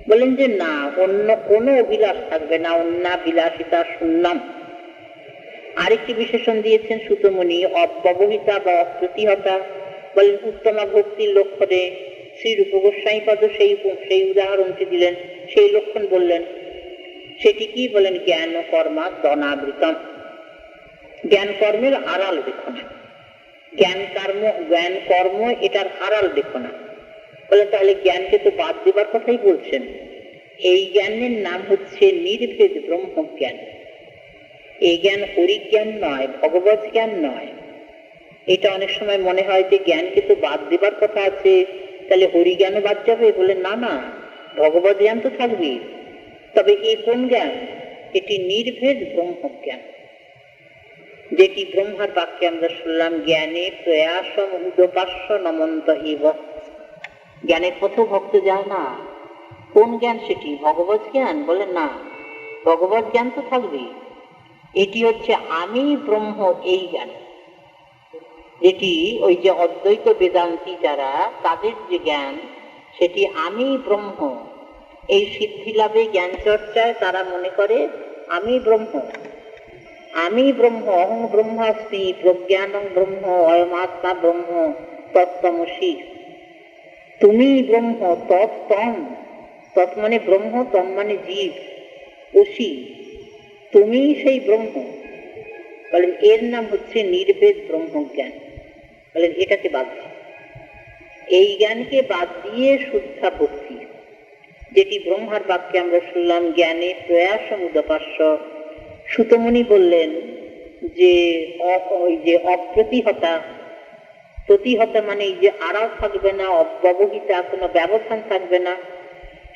বলেন যে না, অন্য কোনো অভিলাষ থাকবে না, অন্যাভিলাষিতা শূন্যম। আরেকটি বিশেষণ দিয়েছেন সুতমুনি অব্যবহিতা বা অপ্রতিহতা। বলেন উত্তমা ভক্তির লক্ষণে শ্রী রূপ গোস্বাইপাদ সেই উদাহরণটি দিলেন, সেই লক্ষণ বললেন। সেটি কি? বলেন জ্ঞান কর্মা দনাবৃতম, জ্ঞান কর্মের আড়াল দেখো না। জ্ঞান কর্ম এটার আড়াল দেখো না। বলেন তাহলে জ্ঞানকে তো বাদ দেবার কথাই বলছেন। এই জ্ঞানের নাম হচ্ছে নির্ভেদ ব্রহ্মজ্ঞান। এই জ্ঞান হরিজ্ঞান নয়, ভগবত জ্ঞান নয়। এটা অনেক সময় মনে হয় যে জ্ঞানকে তো বাদ দেবার কথা আছে, তাহলে হরিজ্ঞানও বাদ যাবে। বলে না না, ভগবত জ্ঞান তো থাকবে। তবে এ কোন জ্ঞান? এটি নির্ভেদ ব্রহ্মজ্ঞান, যেটি ব্রহ্মার বাক্যে আমরা শুনলাম জ্ঞানে প্রয়াসম উদপাস্য নমন্ত এব। জ্ঞানের পথেও ভক্ত যায় না। কোন জ্ঞান সেটি? ভগবত জ্ঞান? বলে না, ভগবত জ্ঞান তো থাকবে। এটি হচ্ছে আমি ব্রহ্ম, এই জ্ঞান, যেটি ওই যে অদ্বৈত বেদান্তি যারা, তাদের যে জ্ঞান, সেটি আমি ব্রহ্ম। এই সিদ্ধি লাভে জ্ঞান চর্চায় তারা মনে করে আমি ব্রহ্ম, আমি ব্রহ্ম, অহং ব্রহ্মাস্মি প্রজ্ঞানং ব্রহ্ম অয়মাত্মা ব্রহ্ম তত্ত্বমসি। তুমি ব্রহ্ম, তত্তম, তৎ মানে ব্রহ্ম, তম মানে জীব, অসি তুমি সেই ব্রহ্ম। বলেন এর নাম হচ্ছে নির্ভেদ ব্রহ্মজ্ঞান। বলেন এটাকে বাদ দাও। এই জ্ঞানকে বাদ দিয়ে শুদ্ধা ভক্তি, যেটি ব্রহ্মার বাক্যে আমরা শুনলাম জ্ঞানে প্রয়াসম উদপাস্য। সুতমুনি বললেন যে ওই যে অপ্রতিহতা, প্রতিহতা মানে এই যে আড়াল থাকবে না, অব্যবহিতা কোনো ব্যবধান থাকবে না,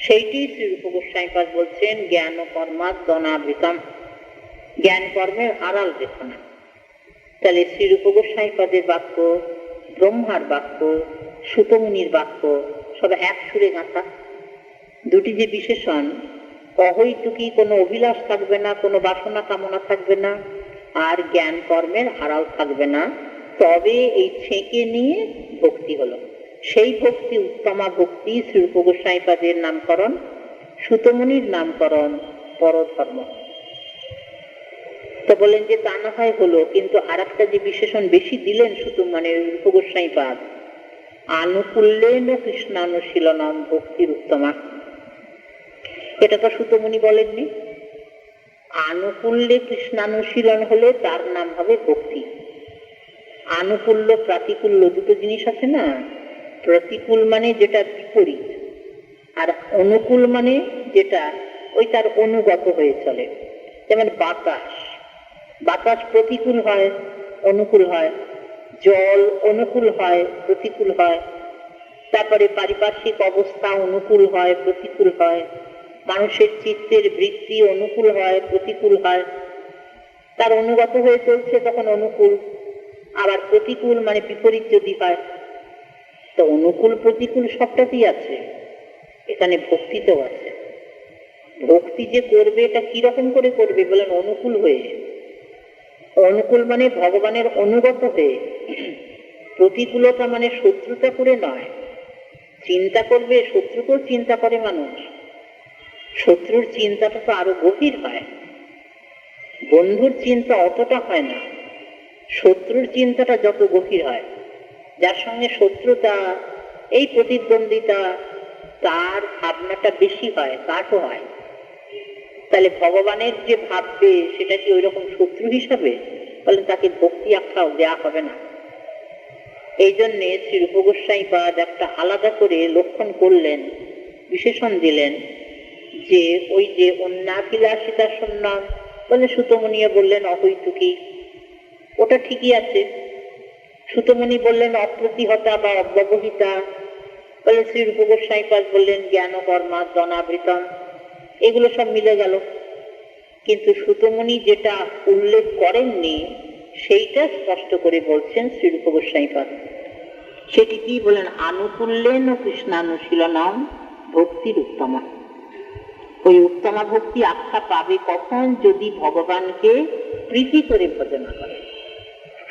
সেইটি শ্রী রূপ গোস্বাইপাদ বলছেন জ্ঞান কর্মা দনাবৃতম, জ্ঞান কর্মের আড়াল দেখো না। তাহলে শ্রী রূপ গোস্বাইপাদের বাক্য, ব্রহ্মার বাক্য, সুতমুনির বাক্য সব এক সুরে গাঁথা। দুটি যে বিশেষণ, অহৈতুকী কোনো অভিলাষ থাকবে না, কোনো বাসনা কামনা থাকবে না, আর জ্ঞান কর্মের আড়াল থাকবে না, তবে এই ছেঁকে নিয়ে ভক্তি হলো। সেই ভক্তি উত্তমা ভক্তি। শ্রী রূপ গোস্বাইপাদের নামকরণ, সুতমুনির নামকরণ পরধর্ম। তো বলেন যে তা না হয় হলো, কিন্তু আর একটা যে বিশেষণ বেশি দিলেন মানে রূপ গোস্বাইপাদ, আনুকূল্যেন কৃষ্ণানুশীলনম ভক্তির উত্তমা। এটা তো সুতমুনি বলেননি। আনুকূল্যে কৃষ্ণানুশীলন হলে তার নাম হবে ভক্তি। আনুকূল্য প্রাতিকূল্য দুটো জিনিস আছে না। প্রতিকূল মানে যেটা বিপরীত, আর অনুকূল মানে যেটা ওই তার অনুগত হয়ে চলে। যেমন বাতাস, বাতাস প্রতিকূল হয়, অনুকূল হয়। জল অনুকূল হয়, প্রতিকূল হয়। তারপরে পারিপার্শ্বিক অবস্থা অনুকূল হয়, প্রতিকূল হয়। মানুষের চিত্তের বৃত্তি অনুকূল হয়, প্রতিকূল হয়। তার অনুগত হয়ে চলছে তখন অনুকূল, আবার প্রতিকূল মানে বিপরীত যদি হয়। তো অনুকূল প্রতিকূল সবটাতেই আছে, এখানে ভক্তিতেও আছে। ভক্তি যে করবে এটা কিরকম করে করবে? বলেন অনুকূল হয়ে। অনুকূল মানে ভগবানের অনুগত হয়ে, প্রতিকূলতা মানে শত্রুতা করে নয়। চিন্তা করবে, শত্রুকেও চিন্তা করে মানুষ, শত্রুর চিন্তাটা তো আরো গভীর হয়। বন্ধুর চিন্তা অতটা হয় না, শত্রুর চিন্তাটা যত গভীর হয়। যার সঙ্গে শত্রুতা, এই প্রতিদ্বন্দ্বিতা, তার ভাবনাটা বেশি হয়, কাটও হয়। তাহলে ভগবানের যে ভাববে সেটা কি ওই রকম শত্রু হিসাবে? বলেন তাকে ভক্তি আখ্যাও দেয়া হবে না। এই জন্যে শ্রী রূপ গোস্বামীপাদ একটা আলাদা করে লক্ষণ করলেন, বিশেষণ দিলেন, যে ওই যে অন্যাভিলাষিতা সন্ন্যাস বলে সুতমনিয়া বললেন অহৈতুকী, ওটা ঠিকই আছে। সুতমনি বললেন অপ্রতিহতা বা অব্যবহিতা, বলে শ্রী রূপ গোস্বামীপাদ বললেন জ্ঞান কর্মা জনাবৃতম, এগুলো সব মিলে গেল। কিন্তু সুতমনি যেটা উল্লেখ করেননি সেইটা স্পষ্ট করে বলছেন শ্রী রূপ গোস্বামীপাদ। সেটি কি বলেন? আনুকূল্যেন কৃষ্ণানুশীলনম ভক্তির উত্তমা। ওই উত্তমা ভক্তি আখ্যা পাবে কখন? যদি ভগবানকে প্রীতি করে ভজনা করে,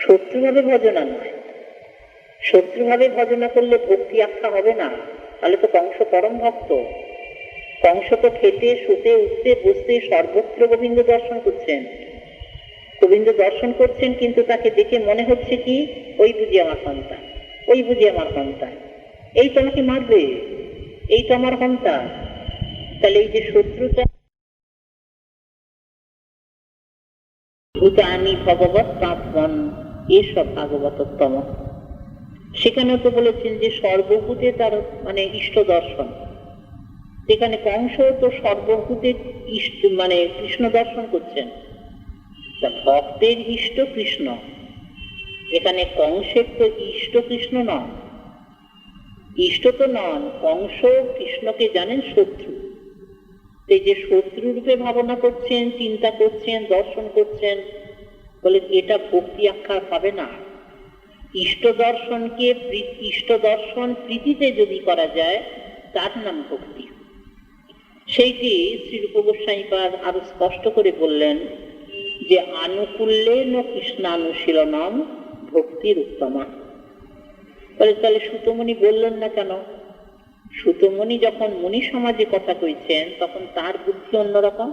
শত্রুভাবে ভজনা নয়। শত্রুভাবে ভজনা করলে ভক্তি আখ্যা হবে না। তাহলে তো কংস পরম ভক্ত, কংস তো খেতে শুতে উঠতে বসতে সর্বত্র গোবিন্দ দর্শন করছেন, গোবিন্দ দর্শন করছেন, কিন্তু তাকে দেখে মনে হচ্ছে কি ওই বুঝি আমার সন্তান, ওই বুঝি আমার সন্তান, এই তো আমাকে মারবে, এই তো আমার সন্তান। তাহলে এই যে শত্রুতা, ভূতানি ভগবত পাপন, এসব ভাগবতোত্তম। সেখানে তো বলেছেন যে সর্বভূতে তার মানে ইষ্ট দর্শন। সেখানে কংস তো সর্বভূতের ইষ্ট মানে কৃষ্ণ দর্শন করছেন, তা ভক্তের ইষ্ট কৃষ্ণ। এখানে কংসের তো ইষ্ট কৃষ্ণ নন, ইষ্ট তো নন। কংস কৃষ্ণকে জানেন শত্রু। এই যে শত্রু রূপে ভাবনা করছেন, চিন্তা করছেন, দর্শন করছেন, বলে এটা ভক্তি আখ্যা পাবে না। ইষ্ট দর্শনকে ইষ্ট দর্শন প্রীতিতে যদি করা যায় তার নাম ভক্তি। সেইটি শ্রী রূপ গোস্বামীপাদ আরো স্পষ্ট করে বললেন যে আনুকূল্যেন কৃষ্ণানুশীলনম ভক্তির উত্তমা। তাহলে সুতমনি বললেন না কেন? সুতমনি যখন মুনি সমাজে কথা কইছেন তখন তার বুদ্ধি অন্যরকম।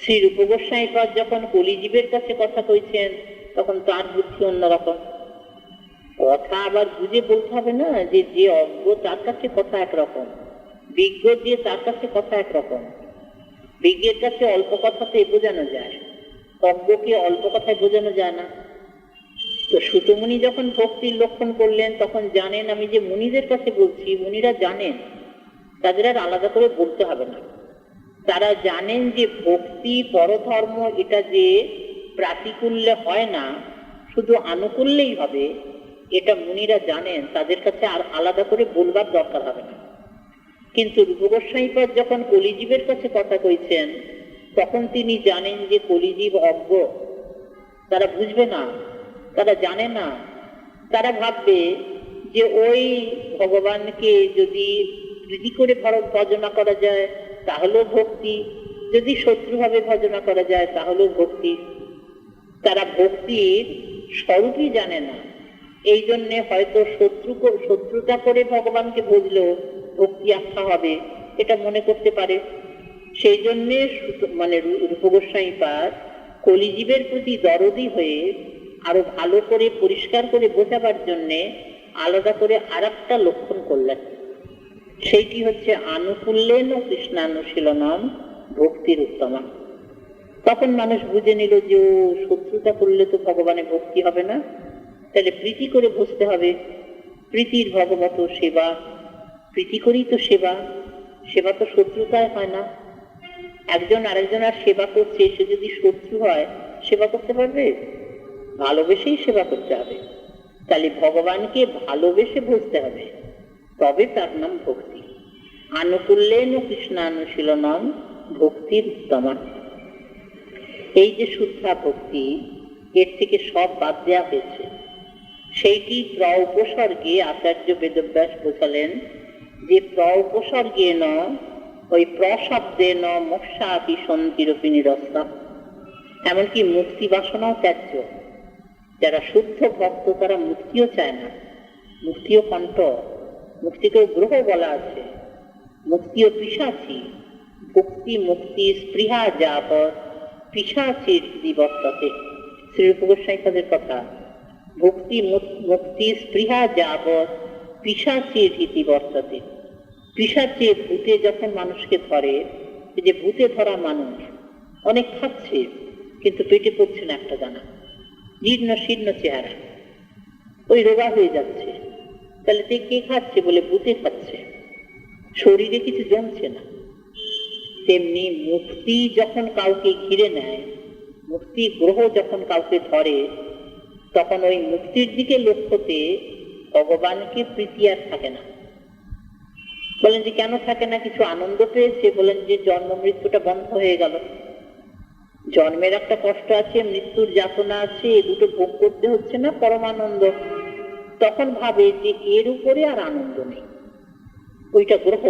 শ্রী রূপ গোস্বামীপাদ যখন কলিজীবের কাছে কথা কইছেন তখন তার বুদ্ধি অন্যরকম। কথা আবার বুঝে বলতে হবে না, যে যে অজ্ঞ তার কাছে কথা একরকম, বিজ্ঞ যে তার কাছে কথা একরকম। বিজ্ঞের কাছে অল্প কথাতে বোঝানো যায়, অজ্ঞকে অল্প কথায় বোঝানো যায় না। তো সুতমুনি যখন ভক্তির লক্ষণ করলেন তখন জানেন আমি যে মুনিদের কাছে বলছি, মুনিরা জানেন, তাদের আর আলাদা করে বলতে হবে না। তারা জানেন যে ভক্তি পরধর্ম এটা যে প্রাতিকূল্যে হয় না, শুধু আনুকূল্যেই হবে, এটা মুনিরা জানেন, তাদের কাছে আর আলাদা করে বলবার দরকার হবে না। কিন্তু রূপ গোস্বামীপাদ যখন কলিজীবের কাছে কথা কইছেন তখন তিনি জানেন যে কলিজীব অজ্ঞ, তারা বুঝবে না, তারা জানে না। তারা ভাববে যে ওই ভগবানকে যদি প্রীতি করে ভজনা করা যায় তাহলেও ভক্তি, যদি শত্রুভাবে ভজনা করা যায় তাহলেও ভক্তি। তারা ভক্তির স্বরূপই জানে না। এই জন্যে হয়তো শত্রুতা করে ভগবানকে বুঝলেও ভক্তি আখ্যা হবে, এটা মনে করতে পারে। সেই জন্যে মানে রূপ গোস্বামীপাদ কলিজীবের প্রতি দরদি হয়ে আরো ভালো করে পরিষ্কার করে বোঝাবার জন্যে আলাদা করে আর একটা লক্ষণ করলেন। সেইটি হচ্ছে আনুকূল্যেন কৃষ্ণানুশীলনম ভক্তির উত্তমা। তখন মানুষ বুঝে নিল যে ও শত্রুতা করলে তো ভগবানের ভক্তি হবে না, তাহলে প্রীতি করে বসতে হবে। প্রীতির ভগবত সেবা, প্রীতি করেই তো সেবা, সেবা তো শত্রুতায় হয় না। একজন আরেকজনের সেবা করছে, সে যদি শত্রু হয় সেবা করতে পারবে? ভালোবেসেই সেবা করতে হবে। তাহলে ভগবানকে ভালোবেসে বুঝতে হবে, তবে তার নাম ভক্তি। আনুকূল্যেন কৃষ্ণানুশীলনম ভক্তির উত্তমা। এই যে শুদ্ধা ভক্তি, এর থেকে সব বাদ দেওয়া হয়েছে। সেইটি প্র-উপসর্গে আচার্য বেদব্যাস বোঝালেন যে প্র-উপসর্গে ওই প্রশব্দে মোক্ষাপি সন্তিরূপী নিরস্তা। এমনকি মুক্তি বাসনাও ত্যায্য। যারা শুদ্ধ ভক্ত তারা মুক্তিও চায় না, মুক্তিও কণ্ঠ, মুক্তিকেও গ্রহ বলা আছে, মুক্তিও পিশাচী। ভক্তি মুক্তি স্পৃহা যাবৎ পিশাচীর দিবর্ততে, শ্রীরূপ গোস্বামীপাদের কথা। ভক্তি মুক্তি স্পৃহা যাবৎ পিশাচীর রীতি বর্ততে। পিশাচে ভূতে যখন মানুষকে ধরে, যে ভূতে ধরা মানুষ অনেক খাচ্ছে কিন্তু পেটে পড়ছে না একটা দানা, জীর্ণ শীর্ণ চেহারা, ওই রোগা হয়ে যাচ্ছে। তাহলে কে খাচ্ছে? বলে ভূতে খাচ্ছে, শরীরে কিছু জমছে না। তেমনি মুক্তি যখন কাউকে ঘিরে নেয়, মুক্তি গ্রহ যখন কাউকে ধরে, তখন ওই মুক্তির দিকে লক্ষ্যতে ভগবানকে প্রীতি আর থাকে না। বলেন যে কেন থাকে না? কিছু আনন্দ পেয়েছে, বলেন যে জন্ম মৃত্যুটা বন্ধ হয়ে গেল, জন্মের একটা কষ্ট আছে, মৃত্যুর যাতনা আছে, এ দুটো ভোগ করতে হচ্ছে না, পরমানন্দ। তখন ভাবে যে এর উপরে আর আনন্দ নেই, ওইটা গ্রহ।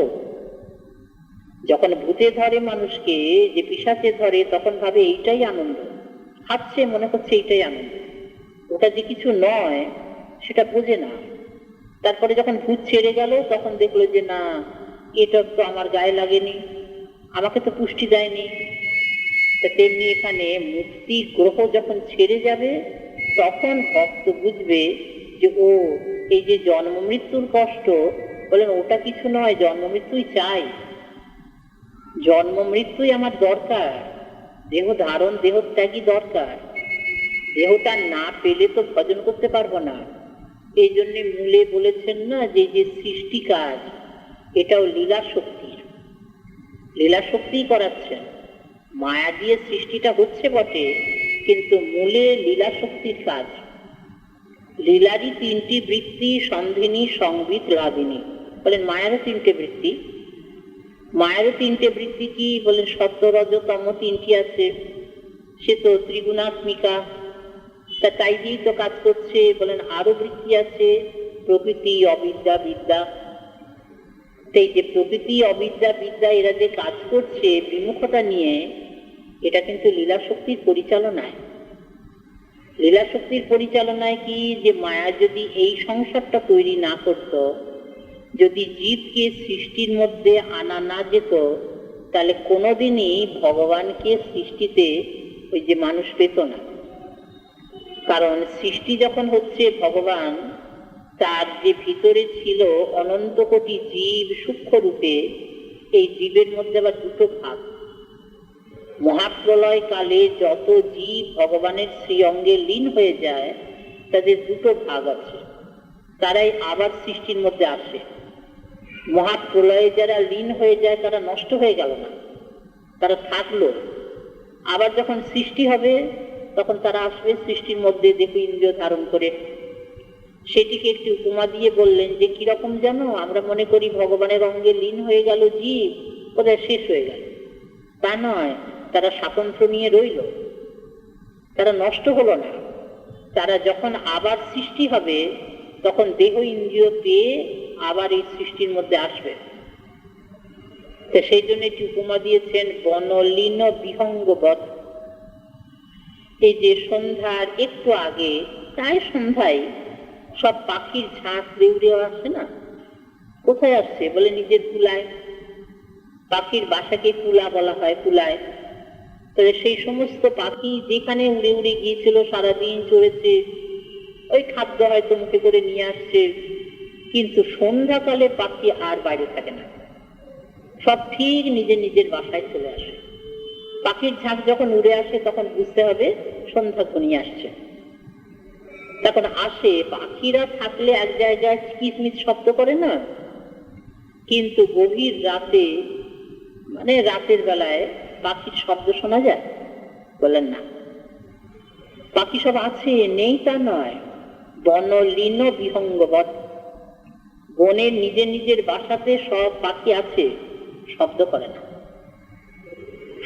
যখন ভূতে ধরে মানুষকে, যে পিশাচে ধরে, তখন ভাবে এইটাই আনন্দ, খাচ্ছে মনে করছে এইটাই আনন্দ, ওটা যে কিছু নয় সেটা বোঝে না। তারপরে যখন ভূত ছেড়ে গেল তখন দেখলো যে না, এটা তো আমার গায়ে লাগেনি, আমাকে তো পুষ্টি দেয়নি। তেমনি এখানে মুক্তি গ্রহ যখন ছেড়ে যাবে তখন ভক্ত বুঝবে যে ও এই যে জন্ম মৃত্যুর কষ্ট, বলেন ওটা কিছু নয়, জন্ম মৃত্যুই চাই, জন্ম মৃত্যুই আমার দরকার, দেহ ধারণ দেহ ত্যাগই দরকার। দেহটা না পেলে তো ভজন করতে পারবো না। এই জন্য মূলে বলেছেন না যে যে সৃষ্টি কাজ, এটাও লীলা শক্তির, লীলা শক্তিই করাচ্ছেন। মায়া দিয়ে সৃষ্টিটা হচ্ছে বটে, কিন্তু মূলে লীলা শক্তির কাজ। লীলারই তিনটি বৃত্তি, সন্ধিনী সংবিত লাভিনী। বলেন মায়ারও তিনটে বৃত্তি, মায়েরও তিনটে বৃত্তি কি? বলেন সত্য রজ তম তিনটি আছে, সে তো ত্রিগুণাত্মিকা, তাই দিয়েই তো কাজ করছে। বলেন আরো বৃত্তি আছে, প্রকৃতি অবিদ্যা বিদ্যা। এই যে প্রকৃতি অবিদ্যা বিদ্যা এরা যে কাজ করছে বিমুখতা নিয়ে, এটা কিন্তু লীলা শক্তির পরিচালনায়। লীলা শক্তির পরিচালনায় কি? যে মায়া যদি এই সংসারটা তৈরি না করত, যদি জীবকে সৃষ্টির মধ্যে আনা না যেত, তাহলে কোনোদিনই ভগবানকে সৃষ্টিতে ওই যে মানুষ পেত না। কারণ সৃষ্টি যখন হচ্ছে, ভগবান তার যে ভিতরে ছিল অনন্ত কোটি জীব সূক্ষ্ম রূপে, এই জীবের মধ্যে আবার দুটো ভাগ। মহাপ্রলয় কালে যত জীব ভগবানের শ্রী অঙ্গে লীন হয়ে যায়, তাদের দুটো ভাগ আছে, তারাই আবার সৃষ্টির মধ্যে আসে। মহাপ্রলয়ে যারা লীন হয়ে যায় তারা নষ্ট হয়ে গেল না, তারা থাকলো। আবার যখন সৃষ্টি হবে তখন তারা আসবে সৃষ্টির মধ্যে, দেখো ইন্দ্রিয় ধারণ করে। সেটিকে একটি উপমা দিয়ে বললেন যে কিরকম জানো, আমরা মনে করি ভগবানের অঙ্গে লীন হয়ে গেল জীব, ওদের শেষ হয়ে গেল। তা নয়, তারা স্বাতন্ত্র্য নিয়ে রইল, তারা নষ্ট হলো না। তারা যখন আবার সৃষ্টি হবে তখন দেহ ইন্দ্রিয় পেয়ে আবার এই সৃষ্টির মধ্যে আসবে। তো সেই জন্য একটি উপমা দিয়েছেন বনলীন বিহঙ্গবৎ। এই যে সন্ধ্যার একটু আগে, প্রায় সন্ধ্যায় সব পাখির ঝাঁক উড়ে আসে না, কোথায় আসছে? বলে নিজের কুলায়। পাখির বাসাকে কুলা বলা হয়, কুলায়। তাহলে সেই সমস্ত পাখি যেখানে উড়ে উড়ে গিয়েছিল, সারাদিন চড়েছে, ওই খাদ্য হয়তো মুখে করে নিয়ে আসছে, কিন্তু সন্ধ্যাকালে পাখি আর বাইরে থাকে না, সব ঠিক নিজের নিজের বাসায় চলে আসে। পাখির ঝাঁক যখন উড়ে আসে তখন বুঝতে হবে সন্ধ্যা ঘনিয়ে আসছে। তখন আসে, পাখিরা থাকলে এক জায়গায় কিচমিচ শব্দ করে না, কিন্তু গভীর রাতে, মানে রাতের বেলায় পাখির শব্দ শোনা যায়? বলেন না। পাখি সব আছে, নেই তা নয়। বনলীন বিহঙ্গবৎ, বনের নিজের নিজের বাসাতে সব পাখি আছে, শব্দ করে না,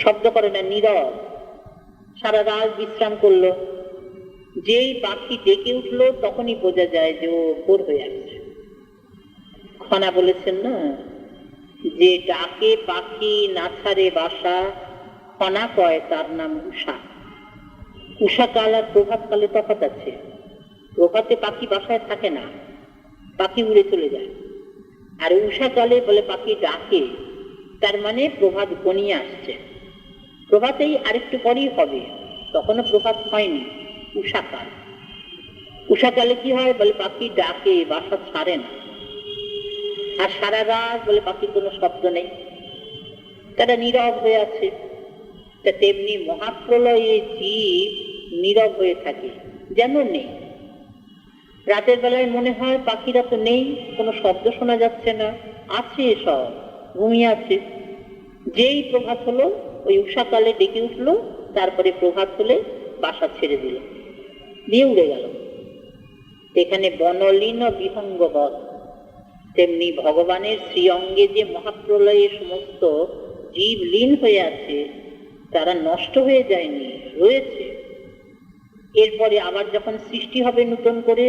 শব্দ করে না, নীরব। সারা রাত বিশ্রাম করলো, যেই পাখি ডেকে উঠলো তখনই বোঝা যায় যে ও ভোর হয়ে আসছে। খনা বলেছেন না যে ডাকে পাখি না ছাড়ে বাসা, খনা কয় তার নাম উষা। উষাকাল আর প্রভাতকালে তফাৎ আছে। প্রভাতে পাখি বাসায় থাকে না, পাখি উড়ে চলে যায়। আর উষাকালে বলে পাখি ডাকে, তার মানে প্রভাত ঘনিয়ে আসছে। প্রভাতেই আরেকটু পরেই হবে, তখনও প্রভাত হয়নি, উষাকাল। উষাকালে কি হয় বলে পাখি ডাকে, বাসা ছাড়ে না। আর সারা রাত বলে পাখির কোনো শব্দ নেই, তারা নীরব হয়ে আছে। তা তেমনি মহাপ্রলয়ে জীব নীরব হয়ে থাকে, যেন নেই। রাতের বেলায় মনে হয় পাখিরা তো নেই, কোনো শব্দ শোনা যাচ্ছে না, আছে সব, ঘুমিয়ে আছে। যেই প্রভাত হলো, ওই উষাকালে ডেকে উঠলো, তারপরে প্রভাত হলে বাসা ছেড়ে দিল, দিয়ে উড়ে গেল। এখানে বনলীন বিহঙ্গবধ। তেমনি ভগবানের শ্রীঅঙ্গে যে মহাপ্রলয়ে সমস্ত জীব লীন হয়ে আছে, তারা নষ্ট হয়ে যায়নি, রয়েছে। এরপরে আবার যখন সৃষ্টি হবে নতুন করে,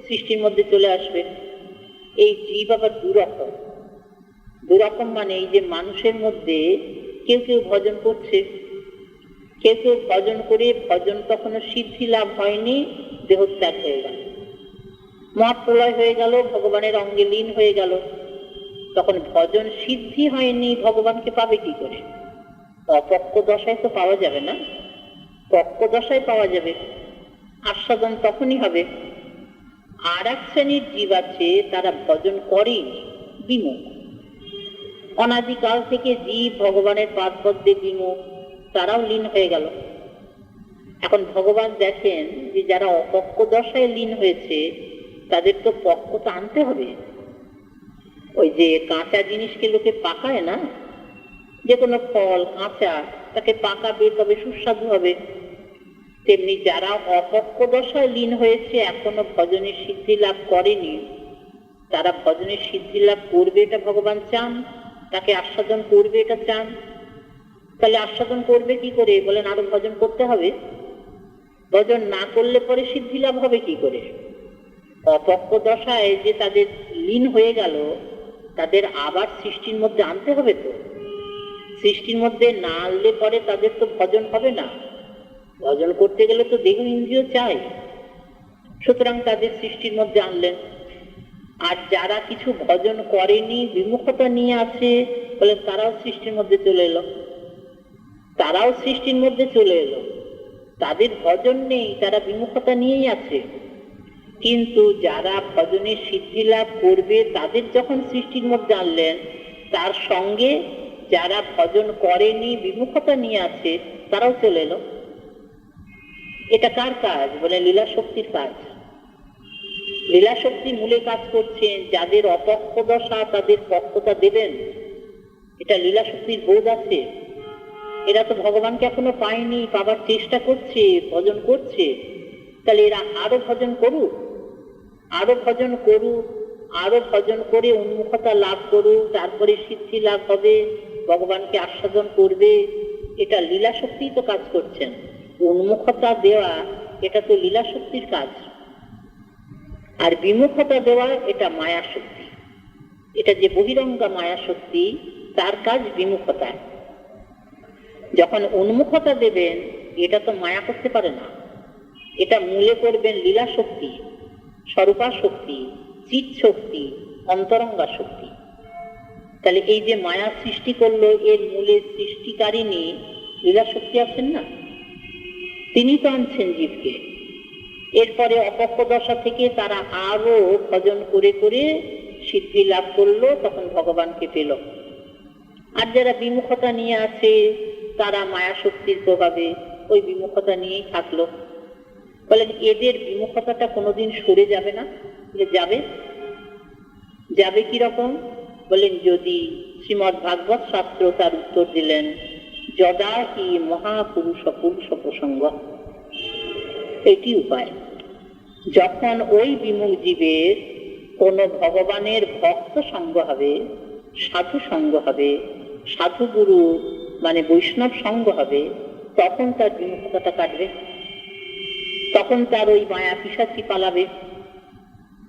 সৃষ্টির মধ্যে চলে আসবে। এই জীব আবার দুরকম। দুরকম মানে এই যে মানুষের মধ্যে কেউ কেউ ভজন করছে, কেউ কেউ ভজন করে ভজন তখনও সিদ্ধি লাভ হয়নি, দেহত্যাগ হয়ে গেল, মহাপ্রলয় হয়ে গেল, ভগবানের অঙ্গে লীন হয়ে গেল। তখন ভজন সিদ্ধি হয়নি, ভগবানকে পাবে কি করে? অপক্ক দশায় তো পাওয়া যাবে না, পক্ক দশায় পাওয়া যাবে, আস্বাদন তখনই হবে। আর এক শ্রেণীর জীব আছে, তারা ভজন করেনি, বিমুখ। অনাদিকাল থেকে জীব ভগবানের পাদপদ্মে বিমুখ, তারাও লীন হয়ে গেল। এখন ভগবান দেখেন যে যারা অপক্ক দশায় লীন হয়েছে, তাদের তো পক্কতা আনতে হবে। ওই যে কাঁচা জিনিসকে লোকে পাকায় না, যে কোনো ফল কাঁচা, তাকে পাকাবে তবে সুস্বাদু হবে। তেমনি যারা অপক্ক দশায় লীন হয়েছে, এখনো ভজনের সিদ্ধি লাভ করেনি, তারা ভজনের সিদ্ধি লাভ করবে এটা ভগবান চান, তাকে আস্বাদন করবে এটা চান। তাহলে আস্বাদন করবে কি করে? বলেন আরো ভজন করতে হবে। ভজন না করলে পরে সিদ্ধি লাভ হবে কি করে? অপক্ক দশায় যে তাদের লীন হয়ে গেল, তাদের আবার সৃষ্টির মধ্যে আনতে হবে। তো সৃষ্টির মধ্যে না আনলে পরে তাদের তো ভজন হবে না। ভজন করতে গেলে তো দেহ ইন্দ্রিয় চাই, সুতরাং তাদের সৃষ্টির মধ্যে আনলেন। আর যারা কিছু ভজন করেনি, বিমুখতা নিয়ে আছে, বলে তারাও সৃষ্টির মধ্যে চলে এলো, তারাও সৃষ্টির মধ্যে চলে এলো। তাদের ভজন নেই, তারা বিমুখতা নিয়েই আছে। কিন্তু যারা ভজনের সিদ্ধি লাভ করবে, তাদের যখন সৃষ্টির মধ্যে আনলেন, তার সঙ্গে যারা ভজন করেনি, বিমুখতা নিয়ে আছে, তারাও চলে এলো। এটা কার কাজ? বলে লীলা শক্তির কাজ। লীলা শক্তি মূলে কাজ করছেন। যাদের অপক্ষ দশা, তাদের পক্ষতা দেবেন, এটা লীলা শক্তির বোধ আছে। এরা তো ভগবানকে এখনো পায়নি, পাবার চেষ্টা করছে, ভজন করছে। তাহলে এরা আরো ভজন করুক, আরো ভজন করুক, আরো ভজন করে উন্মুখতা লাভ করুক, তারপরে সিদ্ধি লাভ হবে, ভগবানকে আস্বাদন করবে। এটা লীলা শক্তি তো কাজ করছেন। উন্মুখতা দেওয়া এটা তো লীলা শক্তির কাজ, আর বিমুখতা দেওয়া এটা মায়া শক্তি। এটা যে বহিরঙ্গা মায়া শক্তি, তার কাজ বিমুখতা। যখন উন্মুখতা দেবেন, এটা তো মায়া করতে পারে না, এটা মূলে করবেন লীলা শক্তি, স্বরূপা শক্তি, চিৎ শক্তি, অন্তরঙ্গা শক্তি। তাহলে এই যে মায়া সৃষ্টি করলো, এর মূলে সৃষ্টিকারিণী লীলা শক্তি আছেন না, তিনি তো আনছেন জীবকে। এরপরে অপক্ষ দশা থেকে তারা আরো ভজন করে করে সিদ্ধি লাভ করলো, তখন ভগবানকে পেল। আর যারা বিমুখতা নিয়ে আছে, তারা মায়া শক্তির প্রভাবে ওই বিমুখতা নিয়েই থাকলো। বলেন এদের বিমুখতাটা কোনোদিন সরে যাবে না? যাবে। যাবে কিরকম? বলেন যদি শ্রীমদ্ ভাগবত শাস্ত্র তার উত্তর দিলেন, যদা হি মহাপুরুষ পুরুষ প্রসঙ্গ। এটি উপায়। যখন ওই বিমুখ জীবের কোন ভগবানের ভক্ত সঙ্গ হবে, সাধু সঙ্গ হবে, সাধু গুরু মানে বৈষ্ণব সঙ্গ হবে, তখন তার বিমুখতাটা কাটবে, তখন তার ওই মায়া পিশাচি পালাবে।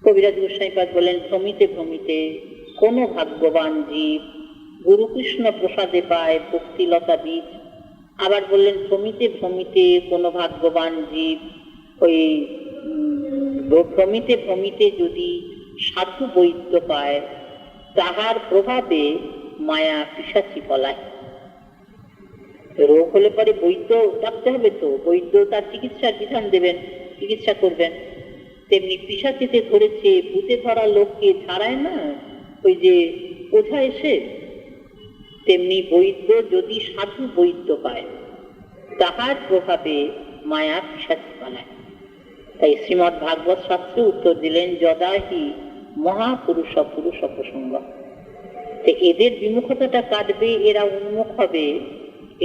কবিরাজ গোস্বামীপাদ বলেন, ভ্রমিতে ভ্রমিতে কোন ভাগ্যবান জীব গুরু কৃষ্ণ প্রসাদে পায় ভক্তিলতা বীজ। আবার বললেন ভ্রমিতে ভ্রমিতে কোনো ভাগ্যবান জীব ওই ভ্রমিতে ভ্রমিতে যদি সাধু বৈদ্য পায়, তাহার প্রভাবে মায়া পিশাচি পলায়। রোগ হলে পরে বৈদ্য ডাকতে হবে, তো বৈদ্য তার চিকিৎসার বিধান দেবেন, চিকিৎসা করবেন। তেমনি পিশাচিতে ধরেছে, ভূতে ধরা লোককে ছাড়ায় না ওই যে ওঝা এসে, তেমনি বৈদ্য যদি সাধু বৈদ্য পায়, তাহার প্রভাবে মায়া পিশাচি পালায়। তাই শ্রীমৎ ভাগবত শাস্ত্রে উত্তর দিলেন, যদাহি মহাপুরুষ পুরুষ প্রসঙ্গ। এদের বিমুখতাটা কাটবে, এরা উন্মুখ হবে,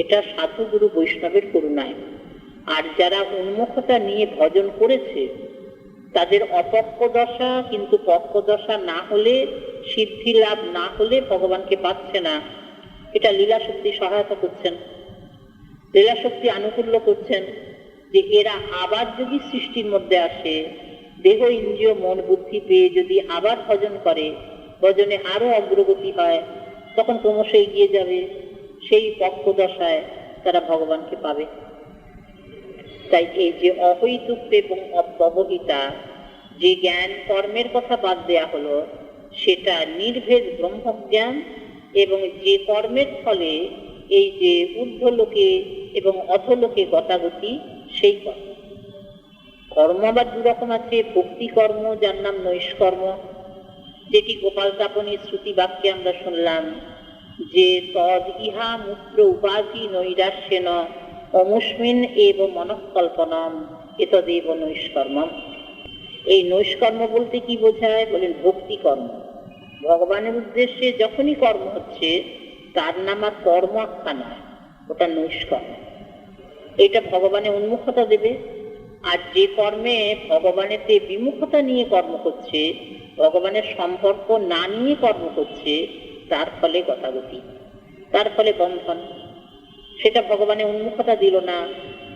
এটা সাধু গুরু বৈষ্ণবের করুণায়। আর যারা উন্মুখতা নিয়ে ভজন করেছে, তাদের অপক্ষ দশা, কিন্তু পক্ষ দশা না হলে, সিদ্ধি লাভ না হলে ভগবানকে পাচ্ছে না। এটা লীলা শক্তি সহায়তা করছেন, লীলা শক্তি আনুকূল্য করছেন, যে এরা আবার যদি সৃষ্টির মধ্যে আসে, দেহ ইন্দ্রিয় মন বুদ্ধি পেয়ে যদি আবার ভজন করে, ভজনে আরো অগ্রগতি হয়, তখন ক্রমশ এগিয়ে যাবে, সেই পক্ষ দশায় তারা ভগবানকে পাবে। তাই এই যে অহৈতুক এবং অব্যবহিতা, যে জ্ঞান কর্মের কথা বাদ দেয়া হলো, সেটা নির্ভেদ ব্রহ্মজ্ঞান, এবং যে কর্মের ফলে এই যে ঊর্ধ্বলোকে এবং অধোলোকে গতাগতি, সেই কর্ম। কর্ম আবার দু রকম আছে, ভক্তি কর্ম, যার নাম নৈষ্কর্ম, যেটি গোপাল তাপনের শ্রুতি বাক্যে আমরা শুনলাম যে তদ ইহা মূত্র উপাধি নৈরাশ্যেন অমুস্মিন এব মনঃকল্পনম এতদেব নৈষ্কর্মম। এই নৈষ্কর্ম বলতে কি বোঝায়? বলেন ভক্তি কর্ম। ভগবানের উদ্দেশ্যে যখনই কর্ম হচ্ছে, তার নাম আর কর্ম আখ্যা নয়, ওটা নৈষ্কর্ম। এটা ভগবানের উন্মুখতা দেবে। আর যে কর্মে ভগবানেতে বিমুখতা নিয়ে কর্ম করছে, ভগবানের সম্পর্ক না নিয়ে কর্ম করছে, তার ফলে গতাগতি, তার ফলে বন্ধন। সেটা ভগবানের উন্মুখতা দিল না,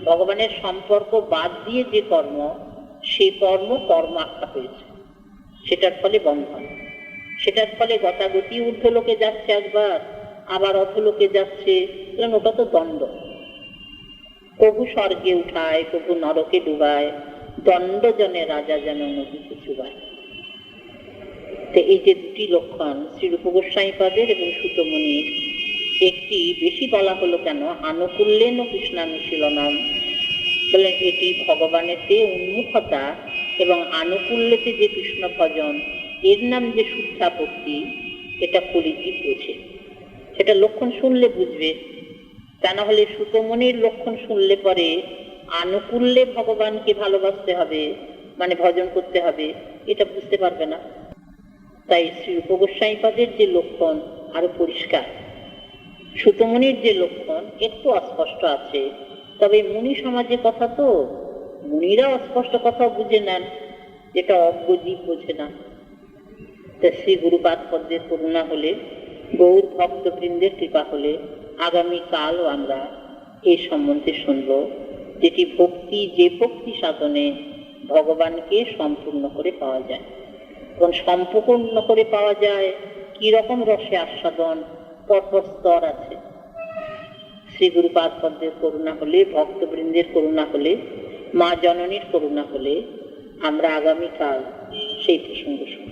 ভগবানের সম্পর্ক বাদ দিয়ে যে কর্ম, সেই কর্ম কর্ম আখ্যা হয়েছে, সেটার ফলে বন্ধন, সেটার ফলে গতাগতি। ঊর্ধ্বলোকে যাচ্ছে একবার, আবার অধোলোকে যাচ্ছে, ওটা তো দণ্ড। প্রভু স্বর্গে উঠায়, প্রভু নরকে ডুবায়, দণ্ড জনে রাজা যেন নদীতে চুবায়। তো এই যে দুটি লক্ষণ শ্রীরূপ গোস্বামী পাদের এবং সুতমুনির, একটি বেশি বলা হলো কেন, আনুকূল্যেন কৃষ্ণানুশীলনম, বলেন এটি ভগবানেতে উন্মুখতা এবং আনুকূল্যতে যে কৃষ্ণ ভজন, এর নাম যে শুদ্ধা ভক্তি, এটা কলিজীব বোঝে। সেটা লক্ষণ শুনলে বুঝবে, তা না হলে সুতমনির লক্ষণ শুনলে পরে আনুকূল্যে ভগবানকে ভালোবাসতে হবে, মানে ভজন করতে হবে, এটা বুঝতে পারবে না। তাই শ্রীরূপ গোস্বামী পাদের যে লক্ষণ আরো পরিষ্কার, সুতমনির যে লক্ষণ একটু অস্পষ্ট আছে। তবে মুনি সমাজের কথা তো, মুনিরা অস্পষ্ট কথা বুঝে নেন, যেটা অজ্ঞজীব বোঝে না। তা শ্রী গুরুপাদ পদ্মের করুণা হলে, গৌর ভক্তবৃন্দের কৃপা হলে, আগামীকালও আমরা এই সম্বন্ধে শুনব, যেটি ভক্তি, যে ভক্তি সাধনে ভগবানকে সম্পূর্ণ করে পাওয়া যায়। এবং সম্পূর্ণ করে পাওয়া যায় কি রকম রসে আস্বাদন, পরপর স্তর আছে। শ্রী গুরুপাদ পদ্মের করুণা হলে, ভক্তবৃন্দের করুণা হলে, মা জননীর করুণা হলে আমরা আগামীকাল সেই প্রসঙ্গ শুনব।